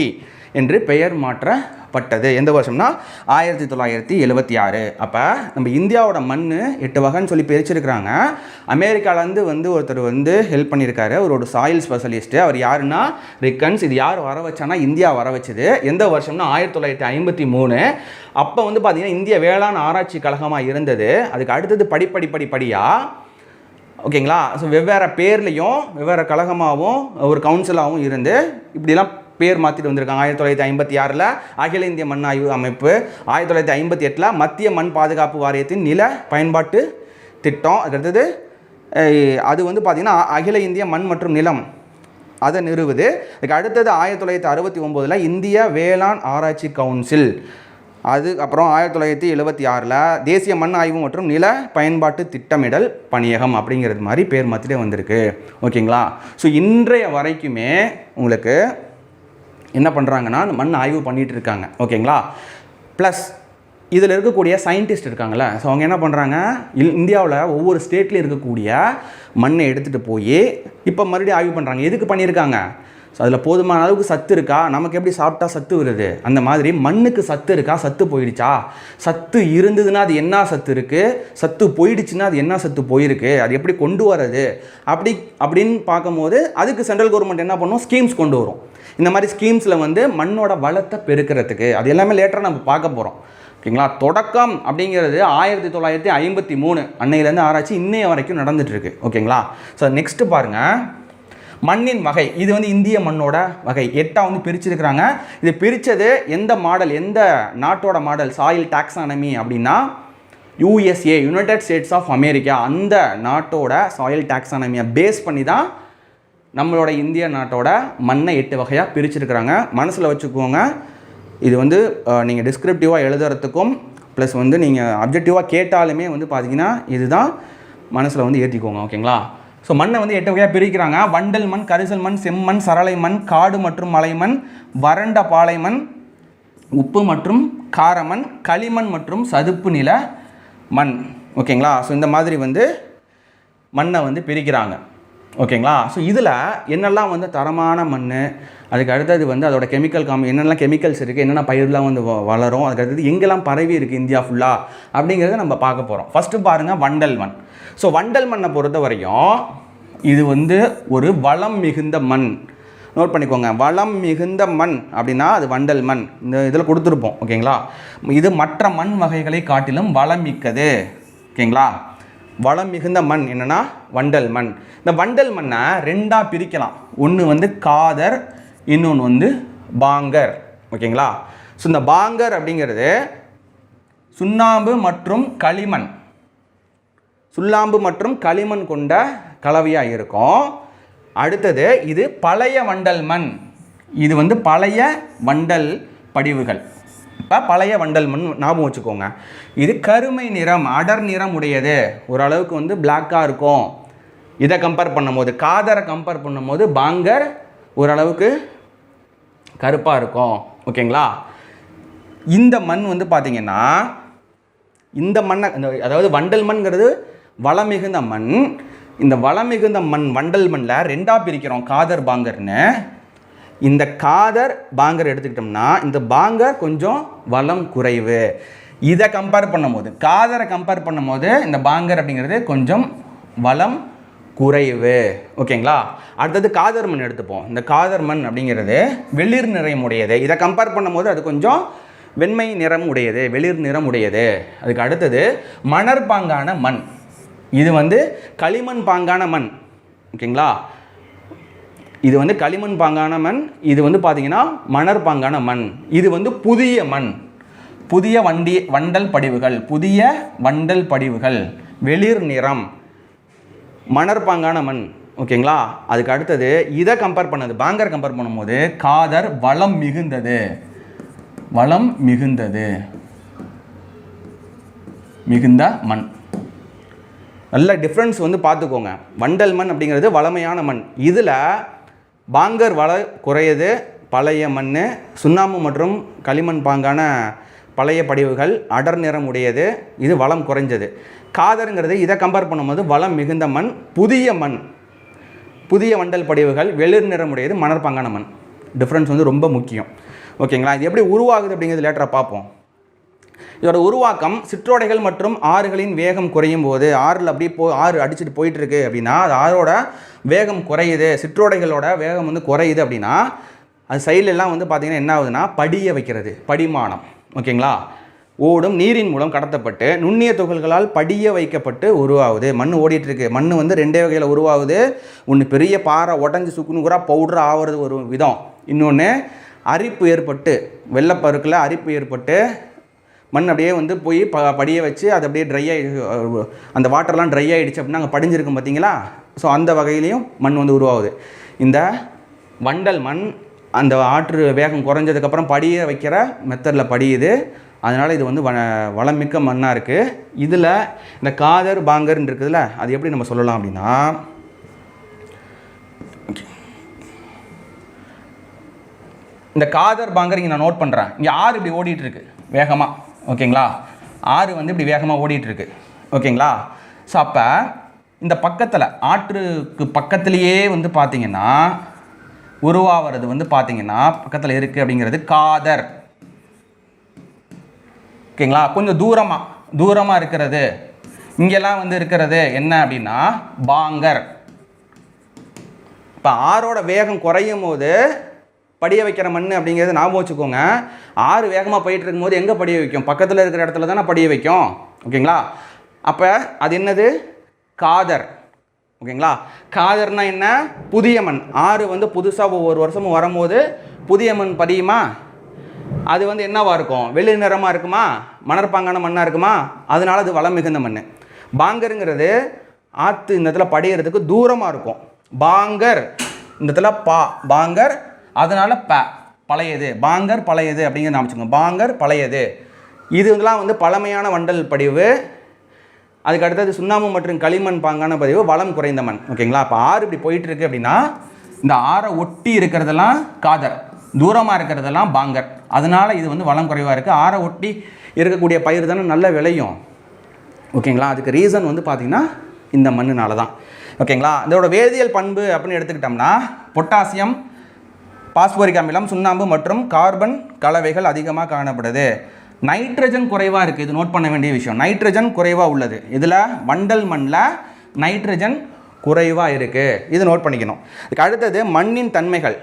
என்று பெயர் மாற்றப்பட்டது. எந்த வருஷம்னா 1976. அப்போ நம்ம இந்தியாவோட மண் 8 வகைன்னு சொல்லி பிரிச்சிருக்கிறாங்க. அமெரிக்காவிலேருந்து வந்து ஒருத்தர் வந்து ஹெல்ப் பண்ணியிருக்காரு, ஒரு சாயில் ஸ்பெஷலிஸ்ட்டு. அவர் யாருன்னா ரிக்கன்ஸ். இது யார் வர வச்சானா இந்தியா வர வச்சது. எந்த வருஷம்னா 1953. அப்போ வந்து பார்த்திங்கன்னா இந்திய வேளாண் ஆராய்ச்சி கழகமாக இருந்தது. அதுக்கு அடுத்தது படிப்படியாக ஓகேங்களா. ஸோ வெவ்வேறு பேர்லேயும் வெவ்வேறு கழகமாகவும் ஒரு கவுன்சிலாகவும் இருந்து இப்படிலாம் பேர் மாற்றிட்டு வந்திருக்காங்க. 1956 அகில இந்திய மண் ஆய்வு அமைப்பு, 1958 மத்திய மண் பாதுகாப்பு வாரியத்தின் நில பயன்பாட்டு திட்டம். அதுக்கடுத்தது அது வந்து பார்த்திங்கன்னா அகில இந்திய மண் மற்றும் நிலம் அதை நிறுவுது. அதுக்கு அடுத்தது 1969 இந்திய வேளாண் ஆராய்ச்சி கவுன்சில். அதுக்கப்புறம் 1976 தேசிய மண் ஆய்வு மற்றும் நில பயன்பாட்டு திட்டமிடல் பணியகம் அப்படிங்கிறது மாதிரி பேர் மாற்றிட்டே வந்திருக்கு. ஓகேங்களா. ஸோ இன்றைய வரைக்குமே உங்களுக்கு என்ன பண்ணுறாங்கன்னா மண் ஆய்வு பண்ணிகிட்டு இருக்காங்க. ஓகேங்களா. ப்ளஸ் இதில் இருக்கக்கூடிய சயின்டிஸ்ட் இருக்காங்களே, ஸோ அவங்க என்ன பண்ணுறாங்க, இந்தியாவில் ஒவ்வொரு ஸ்டேட்லேயும் இருக்கக்கூடிய மண்ணை எடுத்துகிட்டு போய் இப்போ மறுபடியும் ஆய்வு பண்ணுறாங்க. எதுக்கு பண்ணியிருக்காங்க? ஸோ அதில் போதுமான அளவுக்கு சத்து இருக்கா, நமக்கு எப்படி சாப்பிட்டா சத்து வருது, அந்த மாதிரி மண்ணுக்கு சத்து இருக்கா, சத்து போயிடுச்சா, சத்து இருந்ததுன்னா அது என்ன சத்து இருக்குது, சத்து போயிடுச்சுன்னா அது என்ன சத்து போயிருக்கு, அது எப்படி கொண்டு வரது அப்படின்னு பார்க்கும்போது அதுக்கு சென்ட்ரல் கவர்மெண்ட் என்ன பண்ணும், ஸ்கீம்ஸ் கொண்டு வரும். இந்த மாதிரி ஸ்கீம்ஸில் வந்து மண்ணோட வளத்தை பெருக்கிறதுக்கு அது எல்லாமே லேட்டராக நம்ம பார்க்க போகிறோம். ஓகேங்களா. தொடக்கம் அப்படிங்கிறது 1953 அன்னையிலேருந்து ஆராய்ச்சி இன்னைய வரைக்கும் நடந்துகிட்ருக்கு. ஓகேங்களா. ஸோ நெக்ஸ்ட்டு பாருங்கள், மண்ணின் வகை. இது வந்து இந்திய மண்ணோட வகை 8 வந்து பிரிச்சிருக்கிறாங்க. இது பிரித்தது எந்த மாடல், எந்த நாட்டோட மாடல், சாயில் டாக்ஸானமி அப்படின்னா USA, United States of America, அந்த நாட்டோட சாயில் டாக்ஸானமியை பேஸ் பண்ணி தான் நம்மளோட இந்திய நாட்டோட மண்ணை 8 வகையாக பிரிச்சிருக்கிறாங்க. மனசில் வச்சுக்கோங்க. இது வந்து நீங்கள் டிஸ்கிரிப்டிவாக எழுதுறதுக்கும் ப்ளஸ் வந்து நீங்கள் அப்ஜெக்டிவாக கேட்டாலுமே வந்து பார்த்தீங்கன்னா இதுதான் மனசில் வந்து ஏற்றிக்கோங்க. ஓகேங்களா. ஸோ மண்ணை வந்து 8 வகையாக பிரிக்கிறாங்க. வண்டல் மண், கரிசல் மண், செம்மண், சரளை மண், காடு மற்றும் மலைமண், வறண்ட பாலைமண், உப்பு மற்றும் காரமண், களிமண் மற்றும் சதுப்பு நில மண். ஓகேங்களா. ஸோ இந்த மாதிரி வந்து மண்ணை வந்து பிரிக்கிறாங்க. ஓகேங்களா. ஸோ இதில் என்னெல்லாம் வந்து தரமான மண், அதுக்கு அடுத்தது வந்து அதோட கெமிக்கல் என்னெல்லாம் கெமிக்கல்ஸ் இருக்குது, என்னென்ன பயிரெலாம் வந்து வளரும், அதுக்கு அடுத்தது எங்கெல்லாம் பரவி இருக்குது இந்தியா ஃபுல்லாக அப்படிங்கிறத நம்ம பார்க்க போகிறோம். ஃபஸ்ட்டு பாருங்கள் வண்டல் மண். ஸோ வண்டல் மண்ணை பொறுத்த வரையும் இது வந்து ஒரு வளம் மிகுந்த மண். நோட் பண்ணிக்கோங்க. வளம் மிகுந்த மண் அப்படின்னா அது வண்டல் மண். இந்த இதில் கொடுத்துருப்போம். ஓகேங்களா. இது மற்ற மண் வகைகளை காட்டிலும் வளம் மிக்கது. ஓகேங்களா. வளம் மிகுந்த மண் என்னென்னா வண்டல் மண். இந்த வண்டல் மண்ணை ரெண்டாக பிரிக்கலாம். ஒன்று வந்து காதர், இன்னொன்று வந்து பாங்கர். ஓகேங்களா. ஸோ இந்த பாங்கர் அப்படிங்கிறது சுண்ணாம்பு மற்றும் களிமண், சுண்ணாம்பு மற்றும் களிமண் கொண்ட கலவையாக இருக்கும். அடுத்தது இது பழைய வண்டல் மண். இது வந்து பழைய வண்டல் படிவுகள். இப்போ பழைய வண்டல் மண் ஞாபகம் வச்சுக்கோங்க. இது கருமை நிறம், அடர் நிறம் உடையது. ஓரளவுக்கு வந்து பிளாக்காக இருக்கும். இதை கம்பேர் பண்ணும்போது, காதரை கம்பேர் பண்ணும்போது பாங்கர் ஓரளவுக்கு கருப்பாக இருக்கும். ஓகேங்களா. இந்த மண் வந்து பார்த்திங்கன்னா இந்த மண்ணை, அதாவது வண்டல் மண்ங்கிறது வளம் மிகுந்த மண். இந்த வளம் மிகுந்த மண் வண்டல் மண்ணில் ரெண்டாக பிரிக்கிறோம், காதர் பாங்கர்னு. இந்த காதர் பாங்கர் எடுத்துக்கிட்டோம்னா இந்த பாங்கர் கொஞ்சம் வளம் குறைவு. இதை கம்பேர் பண்ணும்போது, காதரை கம்பேர் பண்ணும்போது இந்த பாங்கர் அப்படிங்கிறது கொஞ்சம் வளம் குறைவு. ஓகேங்களா. அடுத்தது காதர் மண் எடுத்துப்போம். இந்த காதர் மண் அப்படிங்கிறது வெளிர் நிறம் உடையது. இதை கம்பேர் பண்ணும்போது அது கொஞ்சம் வெண்மை நிறம் உடையது, வெளிர் நிறம் உடையது. அதுக்கு அடுத்தது மணற்பாங்கான மண். இது வந்து களிமண் பாங்கான மண். ஓகேங்களா. இது வந்து களிமண் பாங்கான மண். இது வந்து பார்த்தீங்கன்னா மணற்பாங்கான மண். இது வந்து புதிய மண், புதிய வண்டல் படிவுகள், புதிய வண்டல் படிவுகள், வெளிர் நிறம், மணற்பாங்கான மண். ஓகேங்களா. அதுக்கு அடுத்தது இதை கம்பேர் பண்ணது, பாங்கர் கம்பேர் பண்ணும்போது காதர் வளம் மிகுந்தது, வளம் மிகுந்தது, மிகுந்த மண். நல்ல டிஃப்ரென்ஸ் வந்து பார்த்துக்கோங்க. வண்டல் மண் அப்படிங்கிறது வளமையான மண். இதில் பாங்கர் வள குறையது, பழைய மண், சுண்ணாம்பு மற்றும் களிமண் பாங்கான பழைய படிவுகள், அடர் நிறம் உடையது, இது வளம் குறைஞ்சது. காதருங்கிறது இதை கம்பேர் பண்ணும்போது வளம் மிகுந்த மண், புதிய மண், புதிய வண்டல் படிவுகள், வெளிர் நிறம் உடையது, மணற்பாங்கான மண். டிஃப்ரென்ஸ் வந்து ரொம்ப முக்கியம். ஓகேங்களா. இது எப்படி உருவாகுது அப்படிங்கிறது லேட்டராக பார்ப்போம். இதோட உருவாக்கம் சிற்றோடைகள் மற்றும் ஆறுகளின் வேகம் குறையும் போது, ஆறில் அப்படியே ஆறு அடிச்சுட்டு போயிட்டுருக்கு அப்படின்னா அது ஆறோட வேகம் குறையுது, சிற்றோடைகளோட வேகம் வந்து குறையுது அப்படின்னா அது சைட்லெலாம் வந்து பார்த்திங்கன்னா என்ன ஆகுதுன்னா படிய வைக்கிறது, படிமானம். ஓகேங்களா. ஓடும் நீரின் மூலம் கடத்தப்பட்டு நுண்ணிய துகள்களால் படிய வைக்கப்பட்டு உருவாகுது. மண் ஓடிட்டுருக்கு. மண் வந்து ரெண்டே வகையில் உருவாகுது. ஒன்று பெரிய பாறை உடஞ்சி சுக்குனுக்குறாக பவுடர் ஆகிறது ஒரு விதம். இன்னொன்று அரிப்பு ஏற்பட்டு, வெள்ளப்பருக்கில் அரிப்பு ஏற்பட்டு மண் அப்படியே வந்து போய் படிய வச்சு அது அப்படியே ட்ரை அந்த வாட்டர்லாம் ட்ரை ஆகிடுச்சு அப்படின்னா அங்கே படிஞ்சிருக்கும் பார்த்தீங்களா. ஸோ அந்த வகையிலையும் மண் வந்து உருவாகுது. இந்த வண்டல் மண் அந்த ஆற்று வேகம் குறைஞ்சதுக்கப்புறம் படிய வைக்கிற மெத்தடில் படியுது. அதனால் இது வந்து வளமிக்க மண்ணாக இருக்குது. இதில் இந்த காதர் பாங்கர்ன்னு இருக்குதுல்ல, அது எப்படி நம்ம சொல்லலாம் அப்படின்னா, இந்த காதர் பாங்கர் இங்கே நான் நோட் பண்ணுறேன். இங்கே ஆறு இப்படி ஓடிட்டுருக்கு வேகமாக. ஓகேங்களா. ஆறு வந்து இப்படி வேகமாக ஓடிட்டுருக்கு. ஓகேங்களா. ஸோ அப்போ இந்த பக்கத்தில் ஆற்றுக்கு பக்கத்துலேயே வந்து பார்த்திங்கன்னா உருவாகிறது வந்து பார்த்திங்கன்னா பக்கத்தில் இருக்குது அப்படிங்கிறது காதர். ஓகேங்களா. கொஞ்சம் தூரமாக இருக்கிறது இங்கெல்லாம் வந்து இருக்கிறது என்ன அப்படின்னா பாங்கர். இப்போ ஆறோட வேகம் குறையும் போது படிய வைக்கிற மண் அப்படிங்கிறது ஞாபகம் வச்சுக்கோங்க. ஆறு வேகமாக போயிட்டு இருக்கும்போது எங்கே படிய வைக்கும்? பக்கத்தில் இருக்கிற இடத்துல தானே படிய வைக்கும். ஓகேங்களா. அப்போ அது என்னது? காதர். ஓகேங்களா. காதர்னா என்ன? புதிய மண். ஆறு வந்து புதுசாக ஒவ்வொரு வருஷமும் வரும்போது புதிய மண் படியுமா? அது வந்து என்னவாக இருக்கும்? வெளி நிறமாக இருக்குமா? மணற்பாங்கான மண்ணாக இருக்குமா? அதனால அது வளம் மிகுந்த மண். பாங்கருங்கிறது ஆற்று இந்த இடத்துல படிகிறதுக்கு தூரமாக இருக்கும். பாங்கர் இந்த இடத்துல பாங்கர், அதனால் பழையது, பாங்கர் பழையது அப்படிங்கிற அமைச்சுக்கோங்க. பாங்கர் பழையது. இதெல்லாம் வந்து பழமையான வண்டல் படிவு. அதுக்கு அடுத்தது சுண்ணாம்பு மற்றும் களிமண் பாங்கான பதிவு, வளம் குறைந்த மண். ஓகேங்களா. அப்போ ஆறு இப்படி போயிட்டுருக்கு அப்படின்னா இந்த ஆறை ஒட்டி இருக்கிறதெல்லாம் காதர், தூரமாக இருக்கிறதெல்லாம் பாங்கர். அதனால் இது வந்து வளம் குறைவாக இருக்குது. ஆறை ஒட்டி இருக்கக்கூடிய பயிர் தானே நல்ல விளையும். ஓகேங்களா. அதுக்கு ரீசன் வந்து பார்த்திங்கன்னா இந்த மண்ணுனால தான். ஓகேங்களா. இதோட வேதியியல் பண்பு அப்படின்னு எடுத்துக்கிட்டோம்னா பொட்டாசியம், பாஸ்போரிக் அமிலம், சுண்ணாம்பு மற்றும் கார்பன் கலவைகள் அதிகமாக காணப்படுது. நைட்ரஜன் குறைவாக இருக்குது. இது நோட் பண்ண வேண்டிய விஷயம். நைட்ரஜன் குறைவாக உள்ளது. இதில் வண்டல் மண்ணில் நைட்ரஜன் குறைவாக இருக்குது. இது நோட் பண்ணிக்கணும். இதுக்கு அடுத்தது மண்ணின் தன்மைகள்.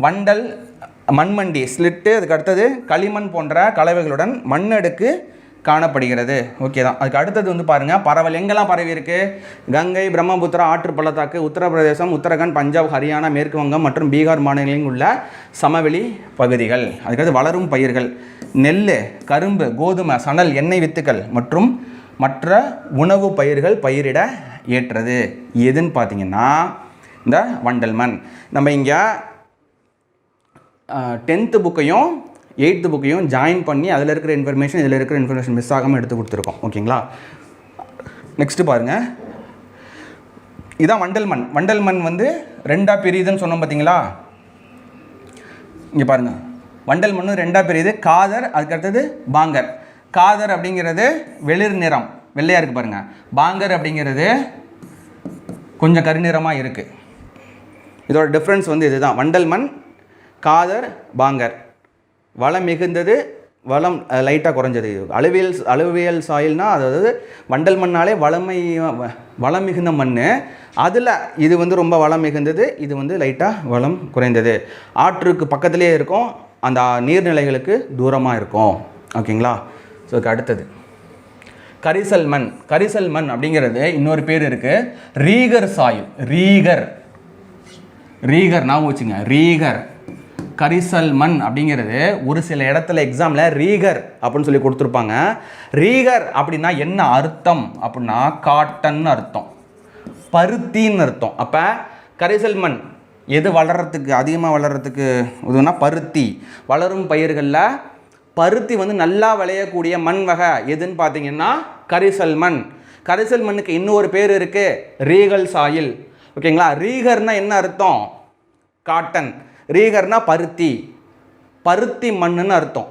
வண்டல், மண்மண்டி ஸ்லிட்டு, அதுக்கு அடுத்தது களிமண் போன்ற கலவைகளுடன் மண்ணடுக்கு காணப்படுகிறது. ஓகே தான். அதுக்கு அடுத்தது வந்து பாருங்கள், பரவல் எங்கெல்லாம் பரவி இருக்கு? கங்கை, பிரம்மபுத்திரா ஆற்று பள்ளத்தாக்கு, உத்தரப்பிரதேசம், உத்தரகாண்ட், பஞ்சாப், ஹரியானா, மேற்கு வங்கம் மற்றும் பீகார் மாநிலங்களில் உள்ள சமவெளி பகுதிகள். அதுக்கடுத்து வளரும் பயிர்கள் நெல், கரும்பு, கோதுமை, சணல், எண்ணெய் வித்துக்கள் மற்றும் மற்ற உணவு பயிர்கள் பயிரிட ஏற்றது. எதுன்னு பார்த்தீங்கன்னா இந்த வண்டல் மண். நம்ம இங்கே 10th புக்கையும் 8th புக்கையும் ஜாயின் பண்ணி அதில் இருக்கிற இன்ஃபர்மேஷன் இதில் இருக்கிற இன்ஃபர்மேஷன் மிஸ் ஆகாமல் எடுத்து கொடுத்துருக்கோம். ஓகேங்களா? நெக்ஸ்ட்டு பாருங்கள், இதான் வண்டல் மண். வண்டல் மண் வந்து 2ஆக பிரியுதுன்னு சொன்னோம் பார்த்தீங்களா? இங்கே பாருங்கள், வண்டல் மண் 2ஆக பிரியுது. காதர், அதுக்கடுத்தது பாங்கர். காதர் அப்படிங்கிறது வெளிர் நிறம், வெள்ளையாக இருக்குது பாருங்கள். பாங்கர் அப்படிங்கிறது கொஞ்சம் கருநிறமாக இருக்குது. இதோட டிஃப்ரென்ஸ் வந்து இதுதான். வண்டல் மண், காதர், பாங்கர். வளம் மிகுந்தது, வளம் லைட்டாக குறைஞ்சது. அலுவியல் சாயில்னால் அதாவது வண்டல் மண்ணாலே வளம் மிகுந்த மண். அதில் இது வந்து ரொம்ப வளம் மிகுந்தது, இது வந்து லைட்டாக வளம் குறைந்தது. ஆற்றுக்கு பக்கத்துலேயே இருக்கும், அந்த நீர்நிலைகளுக்கு தூரமாக இருக்கும். ஓகேங்களா? ஸோ அதுக்கு அடுத்தது கரிசல் மண். கரிசல் மண் அப்படிங்கிறது இன்னொரு பேர் இருக்குது, ரீகர் சாயில். ரீகர் ஞாபகம் வச்சுங்க, ரீகர். கரிசல் மண் அப்படிங்கிறது ஒரு சில இடத்துல எக்ஸாமில் ரீகர் அப்படின்னு சொல்லி கொடுத்துருப்பாங்க. ரீகர் அப்படின்னா என்ன அர்த்தம் அப்படின்னா காட்டன் அர்த்தம், பருத்தின்னு அர்த்தம். அப்போ கரிசல் மண் எது வளர்கிறதுக்கு அதிகமாக வளர்கிறதுக்கு இதுனா பருத்தி. வளரும் பயிர்களில் பருத்தி வந்து நல்லா விளையக்கூடிய மண் வகை எதுன்னு பார்த்தீங்கன்னா கரிசல் மண். கரிசல் மண்ணுக்கு இன்னொரு பேர் இருக்குது, ரீகல் சாயில். ஓகேங்களா? ரீகர்னா என்ன அர்த்தம்? காட்டன். ரீகர்னா பருத்தி, பருத்தி மண்ணுன்னு அர்த்தம்.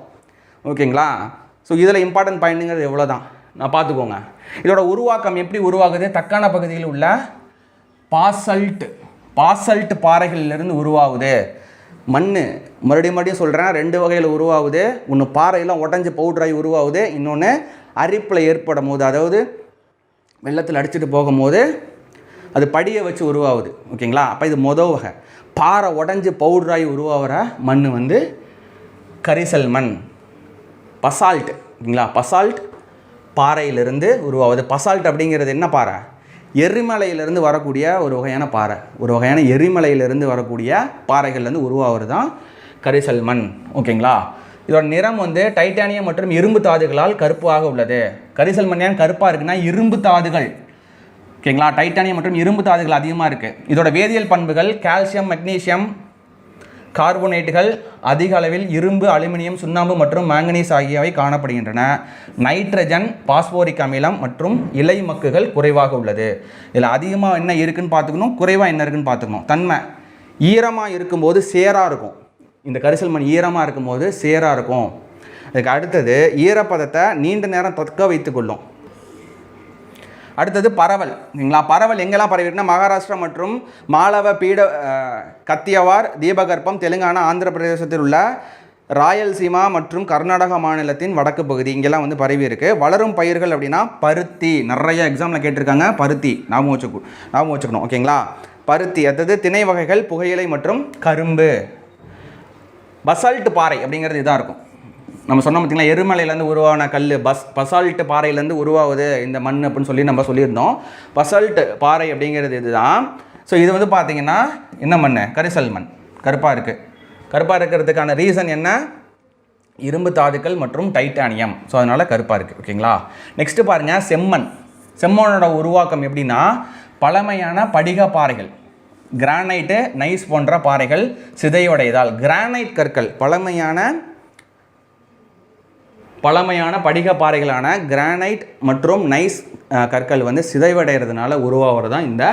ஓகேங்களா? ஸோ இதில் இம்பார்ட்டன்ட் பாயிண்ட்டுங்கிறது எவ்வளோ தான் நான் பார்த்துக்கோங்க. இதோட உருவாக்கம் எப்படி உருவாகுது? தக்கான பகுதியில் உள்ள பாசல்ட் பாறைகளிலிருந்து உருவாகுது. மண் மறுபடியும் சொல்கிறேன், 2 வகையில் உருவாகுது. ஒன்று பாறையெல்லாம் உடஞ்சி பவுட்ராகி உருவாகுது, இன்னொன்று அரிப்பில் ஏற்படும் போது, அதாவது வெள்ளத்தில் அடிச்சுட்டு போகும்போது அது படியை வச்சு உருவாகுது. ஓகேங்களா? அப்போ இது மொதல் வகை. பாறை உடஞ்சி பவுட்ராகி உருவாகிற மண் வந்து கரிசல் மண், பசால்ட். ஓகேங்களா? பசால்ட் பாறையிலிருந்து உருவாகுது. பசால்ட் அப்படிங்கிறது என்ன பாறை? எரிமலையிலிருந்து வரக்கூடிய ஒரு வகையான பாறை, ஒரு வகையான எரிமலையிலிருந்து வரக்கூடிய பாறைகள்லேருந்து உருவாகிறது தான் கரிசல் மண். ஓகேங்களா? இதோட நிறம் வந்து டைட்டானியம் மற்றும் இரும்பு தாதுகளால் கருப்பாக உள்ளது. கரிசல் மண் ஏன் கருப்பாக இருக்குன்னா இரும்பு தாதுகள். ஓகேங்களா? டைட்டானியம் மற்றும் இரும்பு தாதுகள் அதிகமாக இருக்குது. இதோட வேதியியல் பண்புகள் கால்சியம், மெக்னீசியம், கார்போனேட்டுகள், அதிக அளவில் இரும்பு, அலுமினியம், சுண்ணாம்பு மற்றும் மாங்கனீஸ் ஆகியவை காணப்படுகின்றன. நைட்ரஜன், பாஸ்போரிக் அமிலம் மற்றும் இலை மக்குகள் குறைவாக உள்ளது. இதில் அதிகமாக என்ன இருக்குன்னு பார்த்துக்கணும், குறைவாக என்ன இருக்குன்னு பார்த்துக்கணும். தன்மை ஈரமாக இருக்கும்போது சேராக இருக்கும். இந்த கரிசல் மண் ஈரமாக இருக்கும்போது சேராக இருக்கும். அதுக்கு அடுத்தது ஈரப்பதத்தை நீண்ட நேரம் தக்க வைத்துக்கொள்ளும். அடுத்தது பரவல். சரிங்களா? பரவல் எங்கெல்லாம் பரவி இருக்குன்னா மகாராஷ்டிரா மற்றும் மாலவ கத்தியவார், தீபகற்பம், தெலுங்கானா, ஆந்திர பிரதேசத்தில் உள்ள ராயல்சீமா மற்றும் கர்நாடகா மாநிலத்தின் வடக்கு பகுதி இங்கெல்லாம் வந்து பரவி இருக்குது. வளரும் பயிர்கள் அப்படின்னா பருத்தி. நிறைய எக்ஸாமில் கேட்டிருக்காங்க, பருத்தி ஞாபகம் வச்சுக்கணும். ஓகேங்களா? பருத்தி. அடுத்தது திணை வகைகள், புகையிலை மற்றும் கரும்பு. பசால்ட் பாறை அப்படிங்கிறது இதாக இருக்கும். நம்ம சொன்ன பார்த்திங்களா, எரிமலையிலேருந்து உருவான கல் பசால்ட் பாறையிலேருந்து உருவாகுது இந்த மண் அப்படின்னு சொல்லி நம்ம சொல்லியிருந்தோம். பசால்ட் பாறை அப்படிங்கிறது இதுதான். ஸோ இது வந்து பார்த்திங்கன்னா என்ன மண்? கரிசல் மண். கருப்பாக இருக்குது. கருப்பாக இருக்கிறதுக்கான ரீசன் என்ன? இரும்பு தாதுக்கள் மற்றும் டைட்டானியம். ஸோ அதனால் கருப்பாக இருக்குது. ஓகேங்களா? நெக்ஸ்ட்டு பாருங்கள், செம்மண். செம்மண்ணோட உருவாக்கம் எப்படின்னா பழமையான படிக பாறைகள், கிரானைட்டு, நைஸ் போன்ற பாறைகள் சிதைவடைதால் கிரானைட் கற்கள், பழமையான படிக பாறைகளான கிரானைட் மற்றும் நைஸ் கற்கள் வந்து சிதைவடைகிறதுனால உருவாகிறது தான் இந்த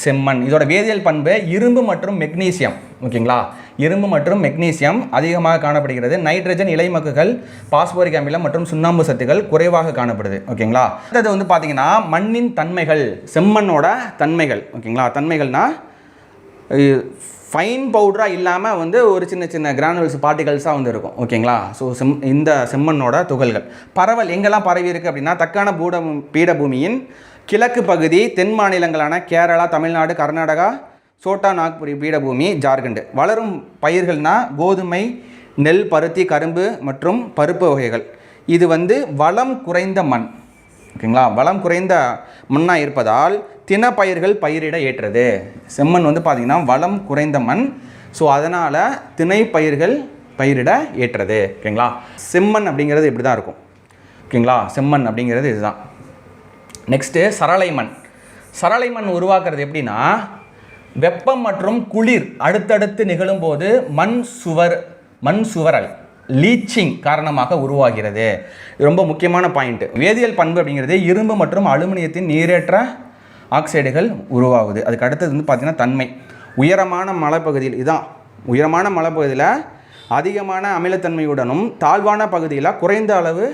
செம்மண். இதோட வேதியியல் பண்பு இரும்பு மற்றும் மெக்னீசியம். ஓகேங்களா? இரும்பு மற்றும் மெக்னீசியம் அதிகமாக காணப்படுகிறது. நைட்ரஜன், இலைமக்குகள், பாஸ்போரிக் அமிலம் மற்றும் சுண்ணாம்பு சத்துக்கள் குறைவாக காணப்படுது. ஓகேங்களா? அடுத்தது வந்து பார்த்தீங்கன்னா மண்ணின் தன்மைகள், செம்மண்ணோட தன்மைகள். ஓகேங்களா? தன்மைகள்னா ஃபைன் பவுடராக இல்லாமல் வந்து ஒரு சின்ன சின்ன கிரானுவல்ஸ் பார்ட்டிகல்ஸாக வந்து இருக்கும். ஓகேங்களா? ஸோ இந்த செம்மண்ணோட துகள்கள். பரவல் எங்கெல்லாம் பரவி இருக்குது அப்படின்னா தக்கான பீடபூமியின் கிழக்கு பகுதி, தென் மாநிலங்களான கேரளா, தமிழ்நாடு, கர்நாடகா, சோட்டா நாக்புரி பீடபூமி ஜார்க்கண்ட். வளரும் பயிர்கள்னா கோதுமை, நெல், பருத்தி, கரும்பு மற்றும் பருப்பு வகைகள். இது வந்து வளம் குறைந்த மண். ஓகேங்களா, வளம் குறைந்த மண்ணாக இருப்பதால் திணைப்பயிர்கள் பயிரிட ஏற்றது. செம்மண் வந்து பார்த்திங்கன்னா வளம் குறைந்த மண். ஸோ அதனால் திணைப்பயிர்கள் பயிரிட ஏற்றது. ஓகேங்களா, செம்மண் அப்படிங்கிறது இப்படி தான் இருக்கும். ஓகேங்களா, செம்மண் அப்படிங்கிறது இதுதான். நெக்ஸ்ட்டு சரளை மண். சரளை மண் உருவாக்குறது எப்படின்னா, வெப்பம் மற்றும் குளிர் அடுத்தடுத்து நிகழும்போது மண் சுவரல் லீச்சிங் காரணமாக உருவாகிறது. ரொம்ப முக்கியமான பாயிண்ட். வேதியியல் பண்பு அப்படிங்கிறது இரும்பு மற்றும் அலுமினியத்தின் நீரேற்ற ஆக்சைடுகள் உருவாகுது. அதுக்கு அடுத்தது வந்து பார்த்திங்கன்னா தன்மை. உயரமான மலைப்பகுதியில் இதான் உயரமான மலைப்பகுதியில் அதிகமான அமிலத்தன்மையுடனும் தாழ்வான பகுதியில் குறைந்த அளவு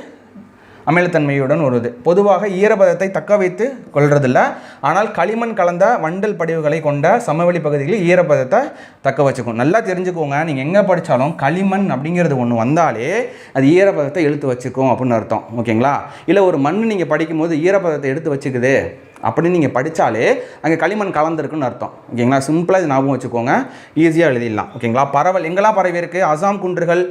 அமிலத்தன்மையுடன் வருது. பொதுவாக ஈரப்பதத்தை தக்க வைத்து கொள்றதில்ல. ஆனால் களிமண் கலந்த வண்டல் படிவுகளை கொண்ட சமவெளி பகுதிகளில் ஈரப்பதத்தை தக்க வச்சுக்கும். நல்லா தெரிஞ்சுக்கோங்க, நீங்கள் எங்கே படித்தாலும் களிமண் அப்படிங்கிறது ஒன்று வந்தாலே அது ஈரப்பதத்தை எடுத்து வச்சுக்கும் அப்படின்னு அர்த்தம். ஓகேங்களா, இல்லை ஒரு மண் நீங்கள் படிக்கும்போது ஈரப்பதத்தை எடுத்து வச்சுக்குது அப்படின்னு நீங்கள் படித்தாலே அங்கே களிமண் கலந்துருக்குன்னு அர்த்தம். ஓகேங்களா, சிம்பிளாக இது ஞாபகம் வச்சுக்கோங்க, ஈஸியாக எழுதிடலாம். ஓகேங்களா, பரவல் எங்கெல்லாம் பரவி இருக்குது? அசாம் குன்றுகள்,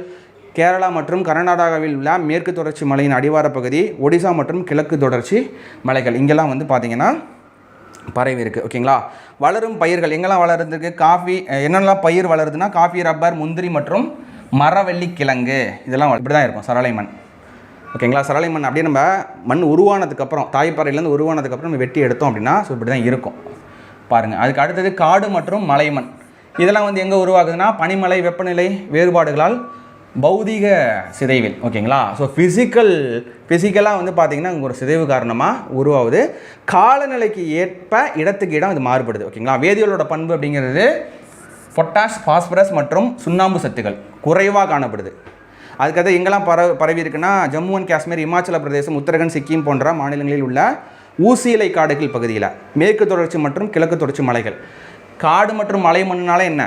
கேரளா மற்றும் கர்நாடகாவில் உள்ள மேற்கு தொடர்ச்சி மலையின் அடிவார பகுதி, ஒடிசா மற்றும் கிழக்கு தொடர்ச்சி மலைகள், இங்கெல்லாம் வந்து பார்த்திங்கன்னா பரவி இருக்குது. ஓகேங்களா, வளரும் பயிர்கள் எங்கெல்லாம் வளருதுக்கு? காஃபி. என்னெல்லாம் பயிர் வளருதுன்னா காஃபி, ரப்பர், முந்திரி மற்றும் மரவள்ளி கிழங்கு, இதெல்லாம் இப்படி தான் இருக்கும் சரளை மண். ஓகேங்களா, சரளை மண் அப்படியே நம்ம மண் உருவானதுக்கப்புறம், தாய்ப்பாறையிலேருந்து உருவானதுக்கப்புறம் நம்ம வெட்டி எடுத்தோம் அப்படின்னா ஸோ இப்படி தான் இருக்கும் பாருங்கள். அதுக்கு அடுத்தது காடு மற்றும் மலைமண். இதெல்லாம் வந்து எங்கே உருவாகுதுன்னா பனிமலை வெப்பநிலை வேறுபாடுகளால் பௌதிக சிதைவில். ஓகேங்களா, ஸோ ஃபிசிக்கலாக வந்து பார்த்திங்கன்னா இங்கே ஒரு சிதைவு காரணமாக உருவாகுது. காலநிலைக்கு ஏற்ப இடத்துக்கு இடம் இது மாறுபடுது. ஓகேங்களா, வேதியியலோட பண்பு அப்படிங்கிறது பொட்டாஷ், பாஸ்பரஸ் மற்றும் சுண்ணாம்பு சத்துக்கள் குறைவாக காணப்படுது. அதுக்காக எங்கெல்லாம் பரவி இருக்குன்னா ஜம்மு அண்ட் காஷ்மீர், இமாச்சல பிரதேசம், உத்தரகண்ட், சிக்கிம் போன்ற மாநிலங்களில் உள்ள ஊசி இலை காடுகள் பகுதியில், மேற்கு தொடர்ச்சி மற்றும் கிழக்கு தொடர்ச்சி மலைகள். காடு மற்றும் மலை மண்ணுனால என்ன?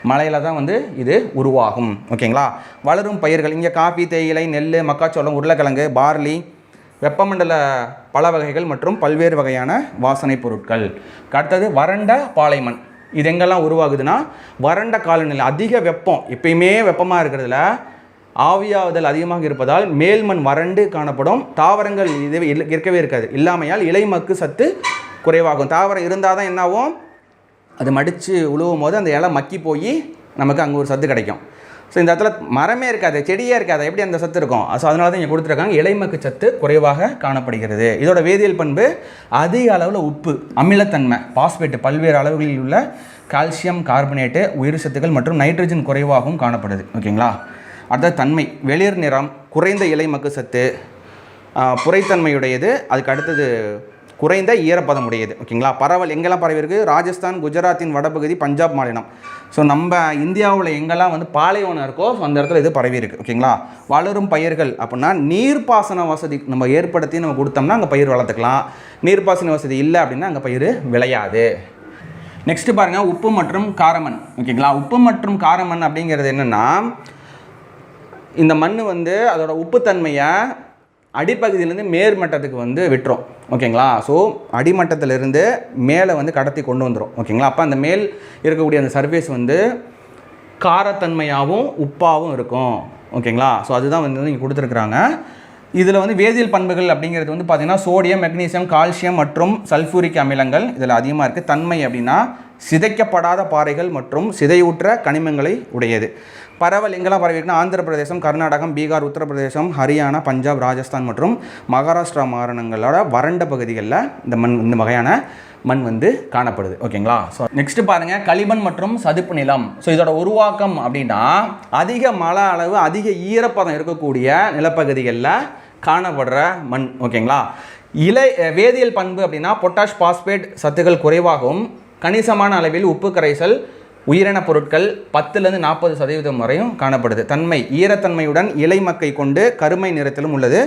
மலையில் தான் வந்து இது உருவாகும். ஓகேங்களா, வளரும் பயிர்கள் இங்கே காஃபி, தேயிலை, நெல், மக்காச்சோளம், உருளைக்கிழங்கு, பார்லி, வெப்பமண்டல பல வகைகள் மற்றும் பல்வேறு வகையான வாசனை பொருட்கள். அடுத்தது வறண்ட பாலைமண். இது எங்கெல்லாம் உருவாகுதுன்னா வறண்ட காலநிலை, அதிக வெப்பம், எப்பயுமே வெப்பமாக இருக்கிறதுல ஆவியாவதல் அதிகமாக இருப்பதால் மேல்மண் வறண்டு காணப்படும். தாவரங்கள் இது இருக்கவே இருக்காது. இல்லாமையால் இலைமக்கு சத்து குறைவாகும். தாவரம் இருந்தால் தான் என்னாகும், அது மடித்து உழுவும் போது அந்த இலை மக்கி போய் நமக்கு அங்கே ஒரு சத்து கிடைக்கும். ஸோ இந்த இடத்துல மரமே இருக்காது, செடியே இருக்காது, எப்படி அந்த சத்து இருக்கும்? ஸோ அதனால தான் இங்கே கொடுத்துருக்காங்க இலைமக்கு சத்து குறைவாக காணப்படுகிறது. இதோட வேதியியல் பண்பு அதிக அளவில் உப்பு, அமிலத்தன்மை, பாஸ்பேட்டு, பல்வேறு அளவுகளில் உள்ள கால்சியம் கார்பனேட்டு, உயிர் சத்துக்கள் மற்றும் நைட்ரஜன் குறைவாகவும் காணப்படுது. ஓகேங்களா, அடுத்த தன்மை வெளிர் நிறம், குறைந்த இலைமக்கு சத்து, புரைத்தன்மையுடையது. அதுக்கு அடுத்தது குறைந்த ஈரப்பதம் உடையது. ஓகேங்களா, பரவல் எங்கெல்லாம் பரவி இருக்குது? ராஜஸ்தான், குஜராத்தின் வடபகுதி, பஞ்சாப் மாநிலம். ஸோ நம்ம இந்தியாவில் எங்கெல்லாம் வந்து பாலைவனம் இருக்கோ ஸோ அந்த இடத்துல இது பரவி இருக்குது. ஓகேங்களா, வளரும் பயிர்கள் அப்படின்னா நீர்ப்பாசன வசதி நம்ம ஏற்படுத்தி நம்ம கொடுத்தோம்னா அங்கே பயிர் வளர்த்துக்கலாம். நீர்ப்பாசன வசதி இல்லை அப்படின்னா அங்கே பயிர் விளையாது. நெக்ஸ்ட்டு பாருங்கள், உப்பு மற்றும் காரமண். ஓகேங்களா, உப்பு மற்றும் காரமண் அப்படிங்கிறது என்னென்னா, இந்த மண் வந்து அதோட உப்புத்தன்மையை அடிப்பகுதியிலேருந்து மேல்மட்டத்துக்கு வந்து விட்டுரும். ஓகேங்களா, ஸோ அடிமட்டத்திலிருந்து மேலே வந்து கடத்தி கொண்டு வந்துடும். ஓகேங்களா, அப்போ அந்த மேல் இருக்கக்கூடிய அந்த சர்ஃபேஸ் வந்து காரத்தன்மையாகவும் உப்பாகவும் இருக்கும். ஓகேங்களா, ஸோ அதுதான் வந்து இங்கே கொடுத்துருக்குறாங்க. இதில் வந்து வேதியியல் பண்புகள் அப்படிங்கிறது வந்து பார்த்திங்கன்னா சோடியம், மெக்னீசியம், கால்சியம் மற்றும் சல்ஃபூரிக் அமிலங்கள் இதில் அதிகமாக இருக்குது. தன்மை அப்படின்னா சிதைக்கப்படாத பாறைகள் மற்றும் சிதைவுற்ற கனிமங்களை உடையது. பரவல் எங்கெல்லாம் பரவி இருக்குன்னா ஆந்திர பிரதேசம், கர்நாடகம், பீகார், உத்தரப்பிரதேசம், ஹரியானா, பஞ்சாப், ராஜஸ்தான் மற்றும் மகாராஷ்டிரா மாநிலங்களோட வறண்ட பகுதிகளில் இந்த வகையான மண் வந்து காணப்படுது. ஓகேங்களா, ஸோ நெக்ஸ்ட்டு பாருங்கள் களிமண் மற்றும் சதுப்பு நிலம். ஸோ இதோட உருவாக்கம் அப்படின்னா அதிக மழை அளவு, அதிக ஈரப்பதம் இருக்கக்கூடிய நிலப்பகுதிகளில் காணப்படுற மண். ஓகேங்களா, வேதியியல் பண்பு அப்படின்னா பொட்டாஷ், பாஸ்பேட் சத்துக்கள் குறைவாகவும் கணிசமான அளவில் உப்பு கரைசல், உயிரின பொருட்கள் 10-40% வரையும் காணப்படுது. தன்மை ஈரத்தன்மையுடன் இலைமக்கை கொண்டு கருமை நிறத்திலும் உள்ளது.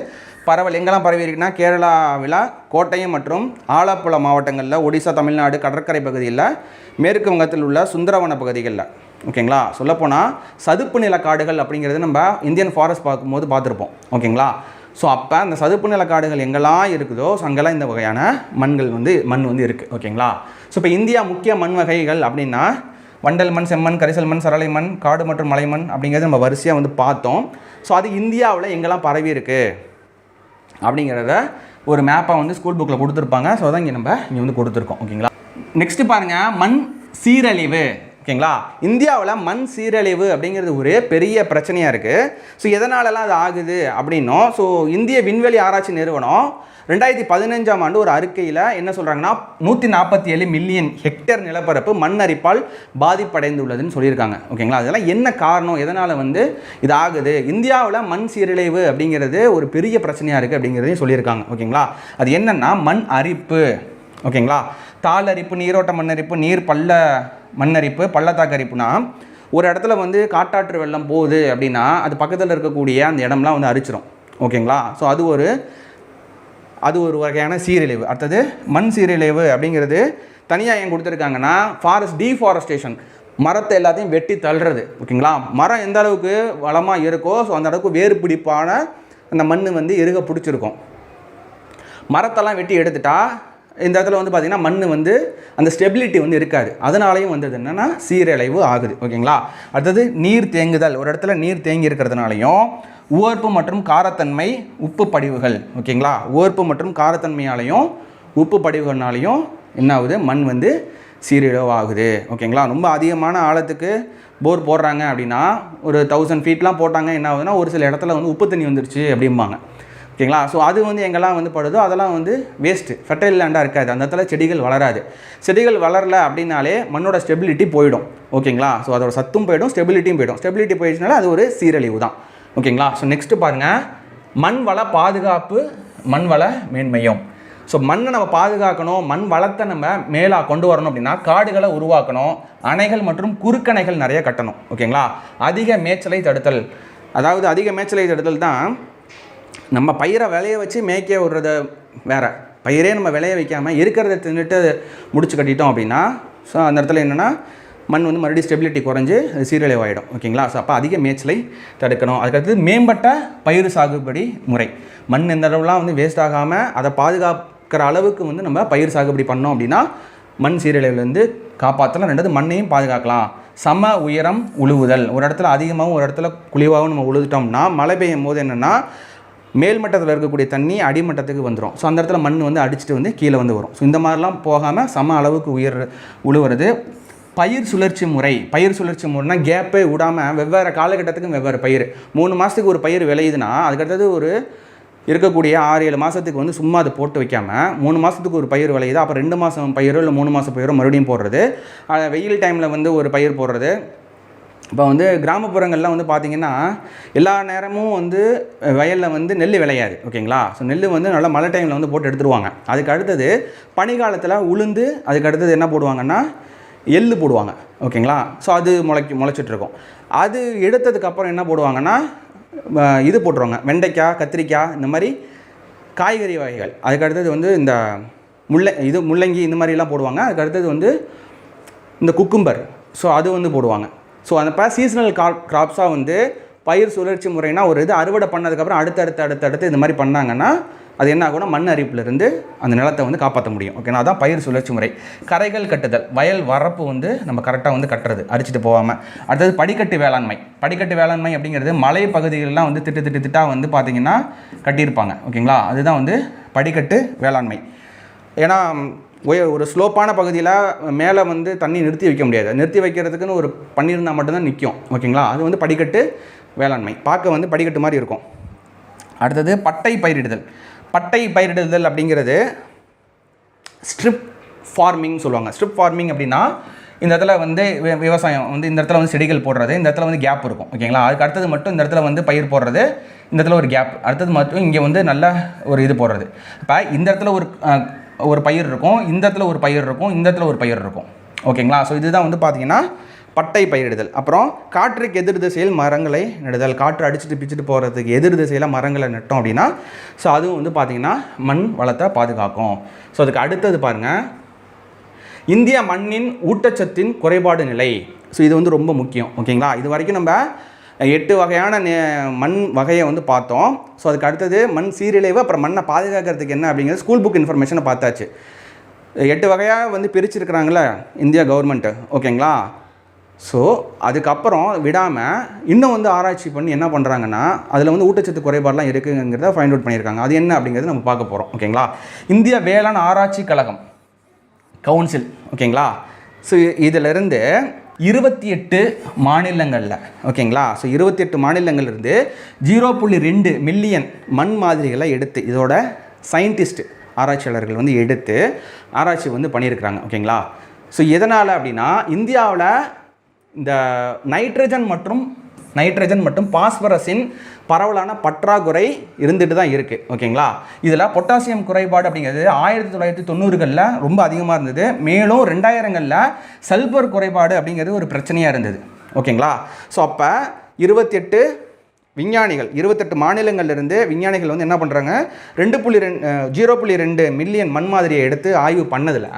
பரவல் எங்கெல்லாம் பரவி இருக்குன்னா கேரளாவில் கோட்டயம் மற்றும் ஆலப்புழா மாவட்டங்களில், ஒடிசா, தமிழ்நாடு கடற்கரை பகுதியில், மேற்கு வங்கத்தில் உள்ள சுந்தரவன பகுதிகளில். ஓகேங்களா, சொல்லப்போனால் சதுப்பு நில காடுகள் அப்படிங்கிறது நம்ம இந்தியன் ஃபாரஸ்ட் பார்க்கும்போது பார்த்துருப்போம். ஓகேங்களா, ஸோ அப்போ அந்த சதுப்பு நில காடுகள் எங்கெல்லாம் இருக்குதோ ஸோ அங்கெல்லாம் இந்த வகையான மண் வந்து இருக்குது. ஓகேங்களா? ஸோ இப்போ இந்தியா முக்கிய மண் வகைகள் அப்படின்னா வண்டல் மண், செம்மண், கரிசல் மண், சரளை மண், காடு மற்றும் மலைமண் அப்படிங்கிறது நம்ம வரிசையாக வந்து பார்த்தோம். ஸோ அது இந்தியாவில் எங்கெல்லாம் பரவி இருக்குது அப்படிங்கிறத ஒரு மேப்பாக வந்து ஸ்கூல் புக்கில் கொடுத்துருப்பாங்க. ஸோ அதான் இங்கே வந்து கொடுத்துருக்கோம். ஓகேங்களா? நெக்ஸ்ட்டு பாருங்கள், மண் சீரழிவு. ஓகேங்களா? இந்தியாவில் மண் சீரழிவு அப்படிங்கிறது ஒரு பெரிய பிரச்சனையாக இருக்குது. ஸோ எதனாலலாம் அது ஆகுது அப்படின்னும், ஸோ இந்திய விண்வெளி ஆராய்ச்சி நிறுவனம் 2015ஆம் ஆண்டு ஒரு அறிக்கையில் என்ன சொல்கிறாங்கன்னா 147 மில்லியன் ஹெக்டேர் நிலப்பரப்பு மண் அரிப்பால் பாதிப்படைந்துள்ளதுன்னு சொல்லியிருக்காங்க. ஓகேங்களா? அதெல்லாம் என்ன காரணம், எதனால் வந்து இது ஆகுது, இந்தியாவில் மண் சீரழிவு அப்படிங்கிறது ஒரு பெரிய பிரச்சனையாக இருக்குது அப்படிங்கிறதையும் சொல்லியிருக்காங்க. ஓகேங்களா? அது என்னென்னா மண் அரிப்பு. ஓகேங்களா? தாள் அரிப்பு, நீரோட்ட மண்ணரிப்பு, நீர் மண்ணரிப்பு, பள்ளத்தாக்கு அரிப்புனா ஒரு இடத்துல வந்து காட்டாற்று வெள்ளம் போகுது அப்படின்னா அது பக்கத்தில் இருக்கக்கூடிய அந்த இடம்லாம் வந்து அரிச்சிடும். ஓகேங்களா? ஸோ அது ஒரு வகையான சீரழிவு. அடுத்தது மண் சீரழிவு அப்படிங்கிறது தனியாக ஏன் கொடுத்துருக்காங்கன்னா டீஃபாரஸ்டேஷன், மரத்தை எல்லாத்தையும் வெட்டி தள்ளுறது. ஓகேங்களா? மரம் எந்த அளவுக்கு வளமாக இருக்கோ ஸோ அந்த அளவுக்கு வேறு பிடிப்பான அந்த மண் வந்து இறுக பிடிச்சிருக்கும். மரத்தெல்லாம் வெட்டி எடுத்துட்டா இந்த இடத்துல வந்து பார்த்திங்கன்னா மண் வந்து அந்த ஸ்டெபிலிட்டி வந்து இருக்காது. அதனாலையும் வந்தது என்னென்னா சீரழிவு ஆகுது. ஓகேங்களா? அடுத்தது நீர் தேங்குதல், ஒரு இடத்துல நீர் தேங்கி இருக்கிறதுனாலையும் உவர்ப்பு மற்றும் காரத்தன்மை உப்பு படிவுகள். ஓகேங்களா? உவர்ப்பு மற்றும் காரத்தன்மையாலையும் உப்பு படிவுகள்னாலையும் என்ன ஆகுது, மண் வந்து சீரழிவு ஆகுது. ஓகேங்களா? ரொம்ப அதிகமான ஆழத்துக்கு போர் போடுறாங்க அப்படின்னா ஒரு 1000 ஃபீட்லாம் போட்டாங்க, என்ன ஆகுதுன்னா ஒரு சில இடத்துல வந்து உப்பு தண்ணி வந்துருச்சு அப்படிம்பாங்க. ஓகேங்களா? ஸோ அது வந்து எங்கெல்லாம் வந்து படுதோ அதெல்லாம் வந்து வேஸ்ட்டு, ஃபெர்டைல் லேண்டாக இருக்காது, அந்த இடத்துல செடிகள் வளராது. செடிகள் வளரல அப்படின்னாலே மண்ணோட ஸ்டெபிலிட்டி போயிடும். ஓகேங்களா? ஸோ அதோட சத்தும் போயிடும், ஸ்டெபிலிட்டியும் போயிடும். ஸ்டெபிலிட்டி போயிடுச்சுனால அது ஒரு சீரழிவு தான். ஓகேங்களா? ஸோ நெக்ஸ்ட்டு பாருங்கள், மண் வள பாதுகாப்பு, மண் வள மேன்மையும். ஸோ மண்ணை நம்ம பாதுகாக்கணும், மண் வளத்தை நம்ம மேலாக கொண்டு வரணும் அப்படின்னா காடுகளை உருவாக்கணும், அணைகள் மற்றும் குறுக்கணைகள் நிறைய கட்டணும். ஓகேங்களா? அதிக மேய்ச்சலை தடுத்தல், அதாவது அதிக மேய்ச்சலை தடுத்தல் தான் நம்ம பயிரை விளைய வச்சு மேய்க்க விடுறத வேறு, பயிரே நம்ம விளைய வைக்காமல் இருக்கிறத தின்னுட்டு முடிச்சு கட்டிட்டோம் அப்படின்னா ஸோ அந்த இடத்துல என்னென்னா மண் வந்து மறுபடியும் ஸ்டெபிலிட்டி குறைஞ்சி அது சீரழிவாயிடும். ஓகேங்களா? ஸோ அப்போ அதிக மேய்ச்சலை தடுக்கணும். அதுக்கடுத்து மேம்பட்ட பயிர் சாகுபடி முறை, மண் எந்த அளவுலாம் வந்து வேஸ்ட் ஆகாமல் அதை பாதுகாக்கிற அளவுக்கு வந்து நம்ம பயிர் சாகுபடி பண்ணோம் அப்படின்னா மண் சீரழிவுலேருந்து காப்பாற்றலாம். ரெண்டாவது மண்ணையும் பாதுகாக்கலாம். சம உயரம் உழுவுதல், ஒரு இடத்துல அதிகமாகவும் ஒரு இடத்துல குழிவாகவும் நம்ம உழுதுட்டோம்னா மழை பெய்யும் போது என்னென்னா மேல்மட்டத்தில் இருக்கக்கூடிய தண்ணி அடிமட்டத்துக்கு வந்துடும். ஸோ அந்த இடத்துல மண் வந்து அடிச்சுட்டு வந்து கீழே வந்து வரும். ஸோ இந்த மாதிரிலாம் போகாமல் சம அளவுக்கு உழுவுறது. பயிர் சுழற்சி முறைனா கேப்பே விடாமல் வெவ்வேறு காலகட்டத்துக்கும் வெவ்வேறு பயிர். 3 மாதத்துக்கு ஒரு பயிர் விளையுதுன்னா அதுக்கடுத்தது ஒரு இருக்கக்கூடிய 6-7 மாதத்துக்கு வந்து சும்மா அதை போட்டு வைக்காமல் 3 மாதத்துக்கு ஒரு பயிர் விளையுது, அப்போ 2 மாதம் பயிரோ இல்லை 3 மாதம் பயிரோ மறுபடியும் போடுறது. வெயில் டைமில் வந்து ஒரு பயிர் போடுறது. இப்போ வந்து கிராமப்புறங்களில் வந்து பார்த்திங்கன்னா எல்லா நேரமும் வந்து வயலில் வந்து நெல் விளையாது. ஓகேங்களா? ஸோ நெல் வந்து நல்லா மழை டைமில் வந்து போட்டு எடுத்துருவாங்க. அதுக்கு அடுத்தது பனிக்காலத்தில் உளுந்து, அதுக்கு அடுத்தது என்ன போடுவாங்கன்னா எள்ளு போடுவாங்க. ஓகேங்களா? ஸோ அது முளைச்சிட்ருக்கும். அது எடுத்ததுக்கப்புறம் என்ன போடுவாங்கன்னா இது போட்டுருவாங்க, வெண்டைக்காய், கத்திரிக்காய், இந்த மாதிரி காய்கறி வகைகள். அதுக்கு அடுத்தது வந்து இந்த முள்ளங்கி இந்த மாதிரிலாம் போடுவாங்க. அதுக்கு அடுத்தது வந்து இந்த குக்கும்பர், ஸோ அது வந்து போடுவாங்க. ஸோ அந்த சீசனல் கிராப்ஸாக வந்து பயிர் சுழற்சி முறைனா ஒரு இது அறுவடை பண்ணதுக்கப்புறம் அடுத்தடுத்து இந்த மாதிரி பண்ணாங்கன்னா அது என்ன ஆகும்னா மண் அரிப்பிலிருந்து அந்த நிலத்தை வந்து காப்பாற்ற முடியும். ஓகேனா? அதான் பயிர் சுழற்சி முறை. கரைகள் கட்டுதல், வயல் வரப்பு வந்து நம்ம கரெக்டாக வந்து கட்டுறது, அரிச்சிட்டு போகாமல். அடுத்தது படிக்கட்டு வேளாண்மை அப்படிங்கிறது மலை பகுதிகளெலாம் வந்து திட்டாக வந்து பார்த்திங்கன்னா கட்டியிருப்பாங்க. ஓகேங்களா? அதுதான் வந்து படிக்கட்டு வேளாண்மை. ஏன்னா ஒரு ஸ்லோப்பான பகுதியில் மேலே வந்து தண்ணி நிறுத்தி வைக்க முடியாது, நிறுத்தி வைக்கிறதுக்குன்னு ஒரு பண்ணியிருந்தால் மட்டும்தான் நிற்கும். ஓகேங்களா? அது வந்து படிக்கட்டு வேளாண்மை, பார்க்க வந்து படிக்கட்டு மாதிரி இருக்கும். அடுத்தது பட்டை பயிரிடுதல் அப்படிங்கிறது ஸ்ட்ரிப் ஃபார்மிங் சொல்லுவாங்க. ஸ்ட்ரிப் ஃபார்மிங் அப்படின்னா இந்த இடத்துல வந்து விவசாயம் வந்து இந்த இடத்துல வந்து செடிகள் போடுறது, இந்த இடத்துல வந்து கேப் இருக்கும். ஓகேங்களா? அதுக்கு அடுத்தது மட்டும் இந்த இடத்துல வந்து பயிர் போடுறது, இந்த இடத்துல ஒரு கேப், அடுத்தது மட்டும் இங்கே வந்து நல்ல ஒரு இது போடுறது. இப்போ இந்த இடத்துல ஒரு பயிர் இருக்கும், இந்த இடத்துல ஒரு பயிர் இருக்கும், இந்த இடத்துல ஒரு பயிர் இருக்கும். ஓகேங்களா? ஸோ இதுதான் வந்து பார்த்திங்கன்னா பட்டை பயிரிடுதல். அப்புறம் காற்றுக்கு எதிர் திசையில் மரங்களை நடுதல், காற்று அடிச்சுட்டு பிச்சுட்டு போகிறதுக்கு எதிர் திசையில் மரங்களை நட்டோம் அப்படின்னா ஸோ அதுவும் வந்து பார்த்திங்கன்னா மண் வளத்தை பாதுகாக்கும். ஸோ அதுக்கு அடுத்தது பாருங்கள், இந்திய மண்ணின் ஊட்டச்சத்தின் குறைபாடு நிலை. ஸோ இது வந்து ரொம்ப முக்கியம். ஓகேங்களா? இது வரைக்கும் நம்ம 8 வகையான மண் வகையை வந்து பார்த்தோம். ஸோ அதுக்கு அடுத்தது மண் சீரழிவு, அப்புறம் மண்ணை பாதுகாக்கிறதுக்கு என்ன அப்படிங்கிறது ஸ்கூல் புக் இன்ஃபர்மேஷனை பார்த்தாச்சு. 8 வகையாக வந்து பிரிச்சிருக்கிறாங்களே இந்தியா கவர்மெண்ட்டு, ஓகேங்களா. ஸோ அதுக்கப்புறம் விடாமல் இன்னும் வந்து ஆராய்ச்சி பண்ணி என்ன பண்ணுறாங்கன்னா அதில் வந்து ஊட்டச்சத்து குறைபாடெலாம் இருக்குங்கிறத ஃபைண்ட் அவுட் பண்ணியிருக்காங்க. அது என்ன அப்படிங்கிறது நம்ம பார்க்க போகிறோம், ஓகேங்களா. இந்திய வேளாண் ஆராய்ச்சி கழகம் கவுன்சில், ஓகேங்களா. ஸோ இதிலிருந்து 28 மாநிலங்களில், ஓகேங்களா. ஸோ 28 மாநிலங்கள்லேருந்து 0.2 மில்லியன் மண் மாதிரிகளை எடுத்து இதோட சயின்டிஸ்ட் ஆராய்ச்சியாளர்கள் வந்து எடுத்து ஆராய்ச்சி வந்து பண்ணியிருக்கிறாங்க, ஓகேங்களா. ஸோ எதனால் அப்படின்னா இந்தியாவில் இந்த நைட்ரஜன் மற்றும் பாஸ்பரஸின் பரவலான பற்றாக்குறை இருந்துட்டு தான் இருக்குது, ஓகேங்களா. இதில் பொட்டாசியம் குறைபாடு அப்படிங்கிறது 1990களில் ரொம்ப அதிகமாக இருந்தது. மேலும் 2000களில் சல்பர் குறைபாடு அப்படிங்கிறது ஒரு பிரச்சனையாக இருந்தது, ஓகேங்களா. ஸோ அப்போ 28 மாநிலங்கள்லேருந்து விஞ்ஞானிகள் வந்து என்ன பண்ணுறாங்க 0.2 மில்லியன் மண் மாதிரியை எடுத்து ஆய்வு பண்ணதில்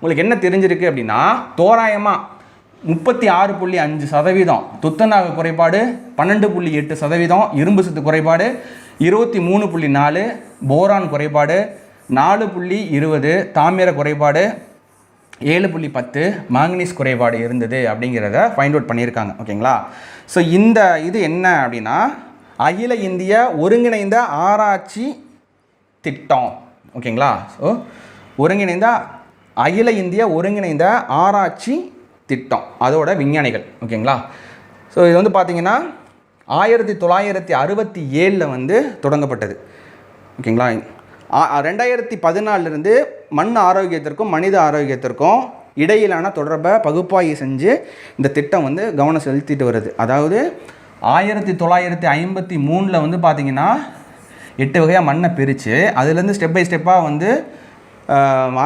உங்களுக்கு என்ன தெரிஞ்சிருக்கு அப்படின்னா தோராயமாக 36.5% துத்தநாக குறைபாடு, 12.8% இரும்பு சத்து குறைபாடு, 23.4 போரான் குறைபாடு, 4.20 தாமிர குறைபாடு, 7.10 மாங்கனீஸ் குறைபாடு இருந்தது அப்படிங்கிறத ஃபைண்ட் அவுட் பண்ணியிருக்காங்க, ஓகேங்களா. ஸோ இது என்ன அப்படின்னா அகில இந்திய ஒருங்கிணைந்த ஆராய்ச்சி திட்டம், ஓகேங்களா. ஸோ அகில இந்திய ஒருங்கிணைந்த ஆராய்ச்சி திட்டம் அதோட விஞ்ஞானிகள், ஓகேங்களா. ஸோ இது வந்து பார்த்திங்கன்னா 1967 வந்து தொடங்கப்பட்டது, ஓகேங்களா. 2014 மண் ஆரோக்கியத்திற்கும் மனித ஆரோக்கியத்திற்கும் இடையிலான தொடர்பை பகுப்பாய்வு செஞ்சு இந்த திட்டம் வந்து கவனம் செலுத்திட்டு வருது. அதாவது 1953 வந்து பார்த்திங்கன்னா 8 வகையாக மண்ணை பிரித்து அதுலேருந்து ஸ்டெப் பை ஸ்டெப்பாக வந்து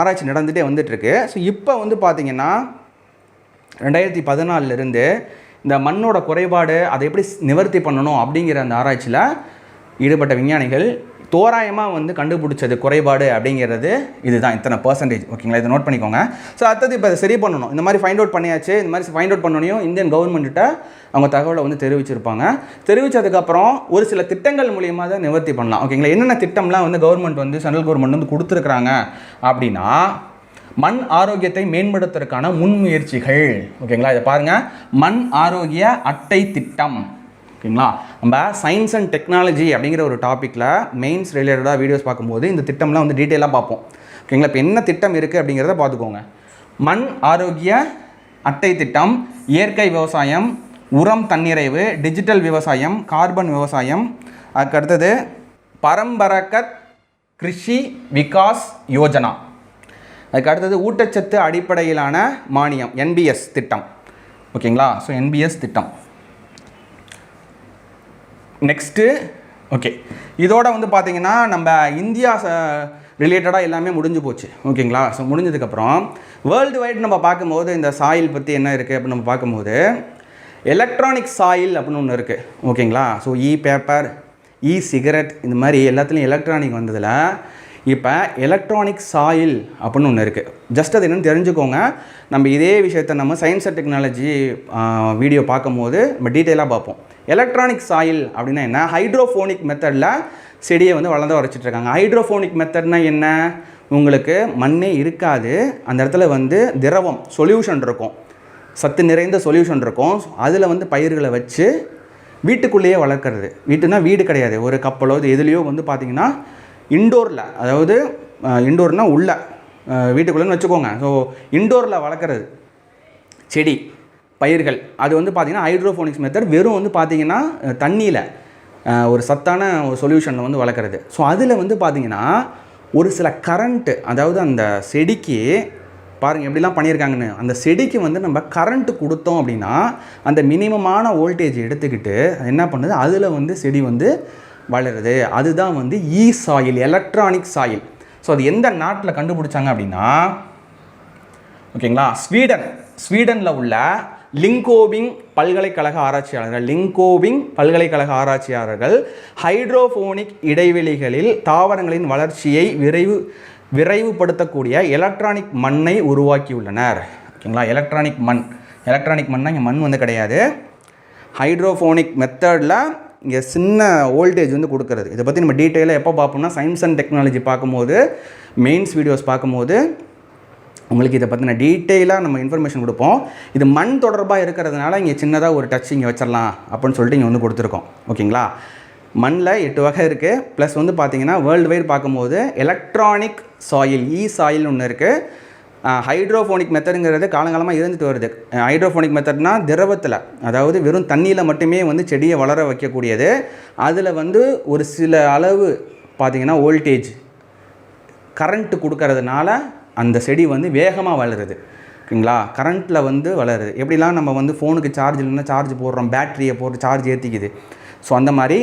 ஆராய்ச்சி நடந்துகிட்டே வந்துட்டுருக்கு. ஸோ இப்போ வந்து பார்த்திங்கன்னா 2014 இந்த மண்ணோட குறைபாடு அதை எப்படி நிவர்த்தி பண்ணணும் அப்படிங்கிற அந்த ஆராய்ச்சியில் ஈடுபட்ட விஞ்ஞானிகள் தோராயமாக வந்து கண்டுபிடிச்சது குறைபாடு அப்படிங்கிறது இதுதான், இத்தனை %, ஓகேங்களா. இதை நோட் பண்ணிக்கோங்க. ஸோ அடுத்தது இப்போ அதை சரி பண்ணணும். இந்த மாதிரி ஃபைண்ட் அவுட் பண்ணியாச்சு. இந்த மாதிரி ஃபைண்ட் அவுட் பண்ணணும் இந்தியன் கவர்மெண்ட்டிட்ட அவங்க தகவலை வந்து தெரிவிச்சிருப்பாங்க. தெரிவித்ததுக்கப்புறம் ஒரு சில திட்டங்கள் மூலியமாக தான் நிவர்த்தி பண்ணலாம், ஓகேங்களா. என்னென்ன திட்டம்லாம் வந்து கவர்மெண்ட் வந்து சென்ட்ரல் கவர்மெண்ட் வந்து கொடுத்துருக்குறாங்க அப்படின்னா மண் ஆரோக்கியத்தை மேம்படுத்துறதுக்கான முன்முயற்சிகள், ஓகேங்களா. இதை பாருங்கள், மண் ஆரோக்கிய அட்டை திட்டம், ஓகேங்களா. நம்ம சயின்ஸ் அண்ட் டெக்னாலஜி அப்படிங்கிற ஒரு டாப்பிக்கில் மெயின்ஸ் ரிலேட்டடாக வீடியோஸ் பார்க்கும்போது இந்த திட்டம்லாம் வந்து டீட்டெயிலாக பார்ப்போம், ஓகேங்களா. இப்போ என்ன திட்டம் இருக்குது அப்படிங்கிறத பார்த்துக்கோங்க. மண் ஆரோக்கிய அட்டை திட்டம், இயற்கை விவசாயம், உரம் தன்னிறைவு, டிஜிட்டல் விவசாயம், கார்பன் விவசாயம், அதுக்கடுத்தது பரம்பரகத் கிருஷி விகாஸ் யோஜனா, அதுக்கு அடுத்தது ஊட்டச்சத்து அடிப்படையிலான மானியம் NBS திட்டம், ஓகேங்களா. ஸோ NBS திட்டம் நெக்ஸ்ட்டு, ஓகே. இதோட வந்து பார்த்திங்கன்னா நம்ம இந்தியா ரிலேட்டடாக எல்லாமே முடிஞ்சு போச்சு, ஓகேங்களா. ஸோ முடிஞ்சதுக்கப்புறம் வேர்ல்டு வைட் நம்ம பார்க்கும்போது இந்த சாயில் பற்றி என்ன இருக்குது அப்படின்னு நம்ம பார்க்கும்போது எலக்ட்ரானிக் சாயில் அப்படின்னு ஒன்று இருக்குது, ஓகேங்களா. ஸோ பேப்பர், சிகரெட் இந்த மாதிரி எல்லாத்துலேயும் எலக்ட்ரானிக் வந்ததில் இப்போ எலக்ட்ரானிக் சாயில் அப்படின்னு ஒன்று இருக்குது. ஜஸ்ட் அது என்னென்னு தெரிஞ்சுக்கோங்க. நம்ம இதே விஷயத்தை நம்ம சயின்ஸ் அண்ட் டெக்னாலஜி வீடியோ பார்க்கும்போது நம்ம டீட்டெயிலாக பார்ப்போம். எலக்ட்ரானிக் சாயில் அப்படின்னா என்ன, ஹைட்ரோஃபோனிக் மெத்தடில் செடியை வந்து வளர்ந்து வரைச்சிட்ருக்காங்க. ஹைட்ரோஃபோனிக் மெத்தட்னா என்ன, உங்களுக்கு மண்ணே இருக்காது, அந்த இடத்துல வந்து திரவம் சொல்யூஷன் இருக்கும், சத்து நிறைந்த சொல்யூஷன் இருக்கும். அதில் வந்து பயிர்களை வச்சு வீட்டுக்குள்ளேயே வளர்க்குறது. வீட்டுனா வீடு கிடையாது, ஒரு கப்பலோ எதுலேயோ வந்து பார்த்திங்கன்னா இண்டோரில், அதாவது இண்டோர்னால் உள்ள வீட்டுக்குள்ளேன்னு வச்சுக்கோங்க. ஸோ இண்டோரில் வளர்க்குறது செடி பயிர்கள் அது வந்து பார்த்திங்கன்னா ஹைட்ரோஃபோனிக்ஸ் மெத்தட். வெறும் வந்து பார்த்திங்கன்னா தண்ணியில் ஒரு சத்தான ஒரு சொல்யூஷனில் வந்து வளர்க்குறது. ஸோ அதில் வந்து பார்த்திங்கன்னா ஒரு சில கரண்ட்டு, அதாவது அந்த செடிக்கு பாருங்கள் எப்படிலாம் பண்ணியிருக்காங்கன்னு, அந்த செடிக்கு வந்து நம்ம கரண்ட்டு கொடுத்தோம் அப்படின்னா அந்த மினிமமான வோல்டேஜ் எடுத்துக்கிட்டு என்ன பண்ணுது, அதில் வந்து செடி வந்து வளருது. அதுதான் வந்து சாயில், எலக்ட்ரானிக் சாயில். ஸோ அது எந்த நாட்டில் கண்டுபிடிச்சாங்க அப்படின்னா, ஓகேங்களா, ஸ்வீடனில் உள்ள லிங்கோவிங் பல்கலைக்கழக ஆராய்ச்சியாளர்கள் ஹைட்ரோஃபோனிக் இடைவெளிகளில் தாவரங்களின் வளர்ச்சியை விரைவுபடுத்தக்கூடிய எலக்ட்ரானிக் மண்ணை உருவாக்கியுள்ளனர், ஓகேங்களா. எலக்ட்ரானிக் மண்ணா இங்கே மண் வந்து கிடையாது, ஹைட்ரோஃபோனிக் மெத்தடில் இங்கே சின்ன வோல்டேஜ் வந்து கொடுக்குறது. இதை பற்றி நம்ம டீட்டெயிலாக எப்போ பார்ப்போம்னா சயின்ஸ் அண்ட் டெக்னாலஜி பார்க்கும்போது, மெயின்ஸ் வீடியோஸ் பார்க்கும்போது உங்களுக்கு இதை பற்றின டீட்டெயிலாக நம்ம இன்ஃபர்மேஷன் கொடுப்போம். இது மண் தொடர்பாக இருக்கிறதுனால இங்கே சின்னதாக ஒரு டச் இங்கே வச்சிடலாம் அப்படின்னு சொல்லிட்டு இங்கே வந்து கொடுத்துருக்கோம். ஓகேங்களா? மண்ணில் 8 வகை இருக்குது. ப்ளஸ் வந்து பார்த்திங்கன்னா வேர்ல்டு வைட் பார்க்கும்போது எலக்ட்ரானிக் சாயில், சாயில்னு ஒன்று இருக்குது. ஹைட்ரோஃபோனிக் மெத்தடுங்கிறது காலங்காலமாக இருந்துட்டு வருது. ஹைட்ரோஃபோனிக் மெத்தட்னால் திரவத்தில், அதாவது வெறும் தண்ணியில் மட்டுமே வந்து செடியை வளர வைக்கக்கூடியது. அதில் வந்து ஒரு சில அளவு பார்த்திங்கன்னா வோல்டேஜ் கரண்ட்டு கொடுக்கறதுனால அந்த செடி வந்து வேகமாக வளருது. ஓகேங்களா? கரண்ட்டில் வந்து வளருது. எப்படிலாம் நம்ம வந்து ஃபோனுக்கு சார்ஜ் இல்லைன்னா சார்ஜ் போடுறோம், பேட்டரியை போட்டு சார்ஜ் ஏற்றிக்குது. ஸோ அந்த மாதிரி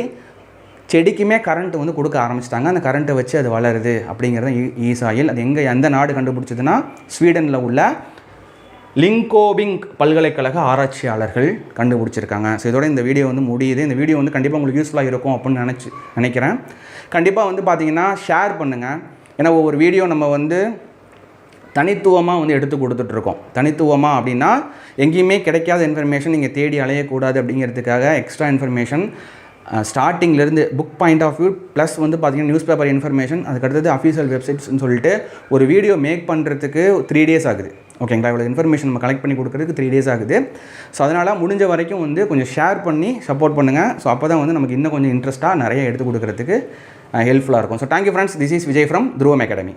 செடிக்குமே கரண்ட்டு வந்து கொடுக்க ஆரம்பிச்சிட்டாங்க. அந்த கரண்ட்டை வச்சு அது வளருது அப்படிங்கிறது ஈசாயில். அது எந்த நாடு கண்டுபிடிச்சதுன்னா ஸ்வீடனில் உள்ள லிங்கோபிங் பல்கலைக்கழக ஆராய்ச்சியாளர்கள் கண்டுபிடிச்சிருக்காங்க. ஸோ இதோட இந்த வீடியோ வந்து முடியுது. இந்த வீடியோ வந்து கண்டிப்பாக உங்களுக்கு யூஸ்ஃபுல்லாக இருக்கும் அப்படின்னு நினைக்கிறேன். கண்டிப்பாக வந்து பார்த்திங்கன்னா ஷேர் பண்ணுங்கள். ஏன்னா ஒவ்வொரு வீடியோ நம்ம வந்து தனித்துவமாக வந்து எடுத்து கொடுத்துட்ருக்கோம். தனித்துவமாக அப்படின்னா எங்கேயுமே கிடைக்காத இன்ஃபர்மேஷன் நீங்கள் தேடி அலையக்கூடாது அப்படிங்கிறதுக்காக எக்ஸ்ட்ரா இன்ஃபர்மேஷன் ஸ்டார்டிங்லேருந்து book point of view plus வந்து பார்த்திங்கன்னா நியூஸ் பேப்பர் இன்ஃபர்மேஷன், அதுக்கடுத்தது அஃபீஷியல் வெப்சைட்ஸ்னு சொல்லிட்டு ஒரு வீடியோ மேக் பண்ணுறதுக்கு 3 days ஆகுது. ஓகேங்களா? இவ்வளோ இன்ஃபர்மேஷன் நம்ம கலெக்ட் பண்ணி கொடுக்குறதுக்கு 3 days ஆகுது. ஸோ அதனால் முடிஞ்ச வரைக்கும் வந்து கொஞ்சம் ஷேர் பண்ணி சப்போர்ட் பண்ணுங்கள். ஸோ அப்போ தான் வந்து நமக்கு இன்னும் கொஞ்சம் இன்ட்ரெஸ்ட்டாக நிறைய எடுத்து கொடுக்குறதுக்கு ஹெல்ப்ஃபுல்லாக இருக்கும். So thank you friends. This is Vijay from துருவம் அகாடமி.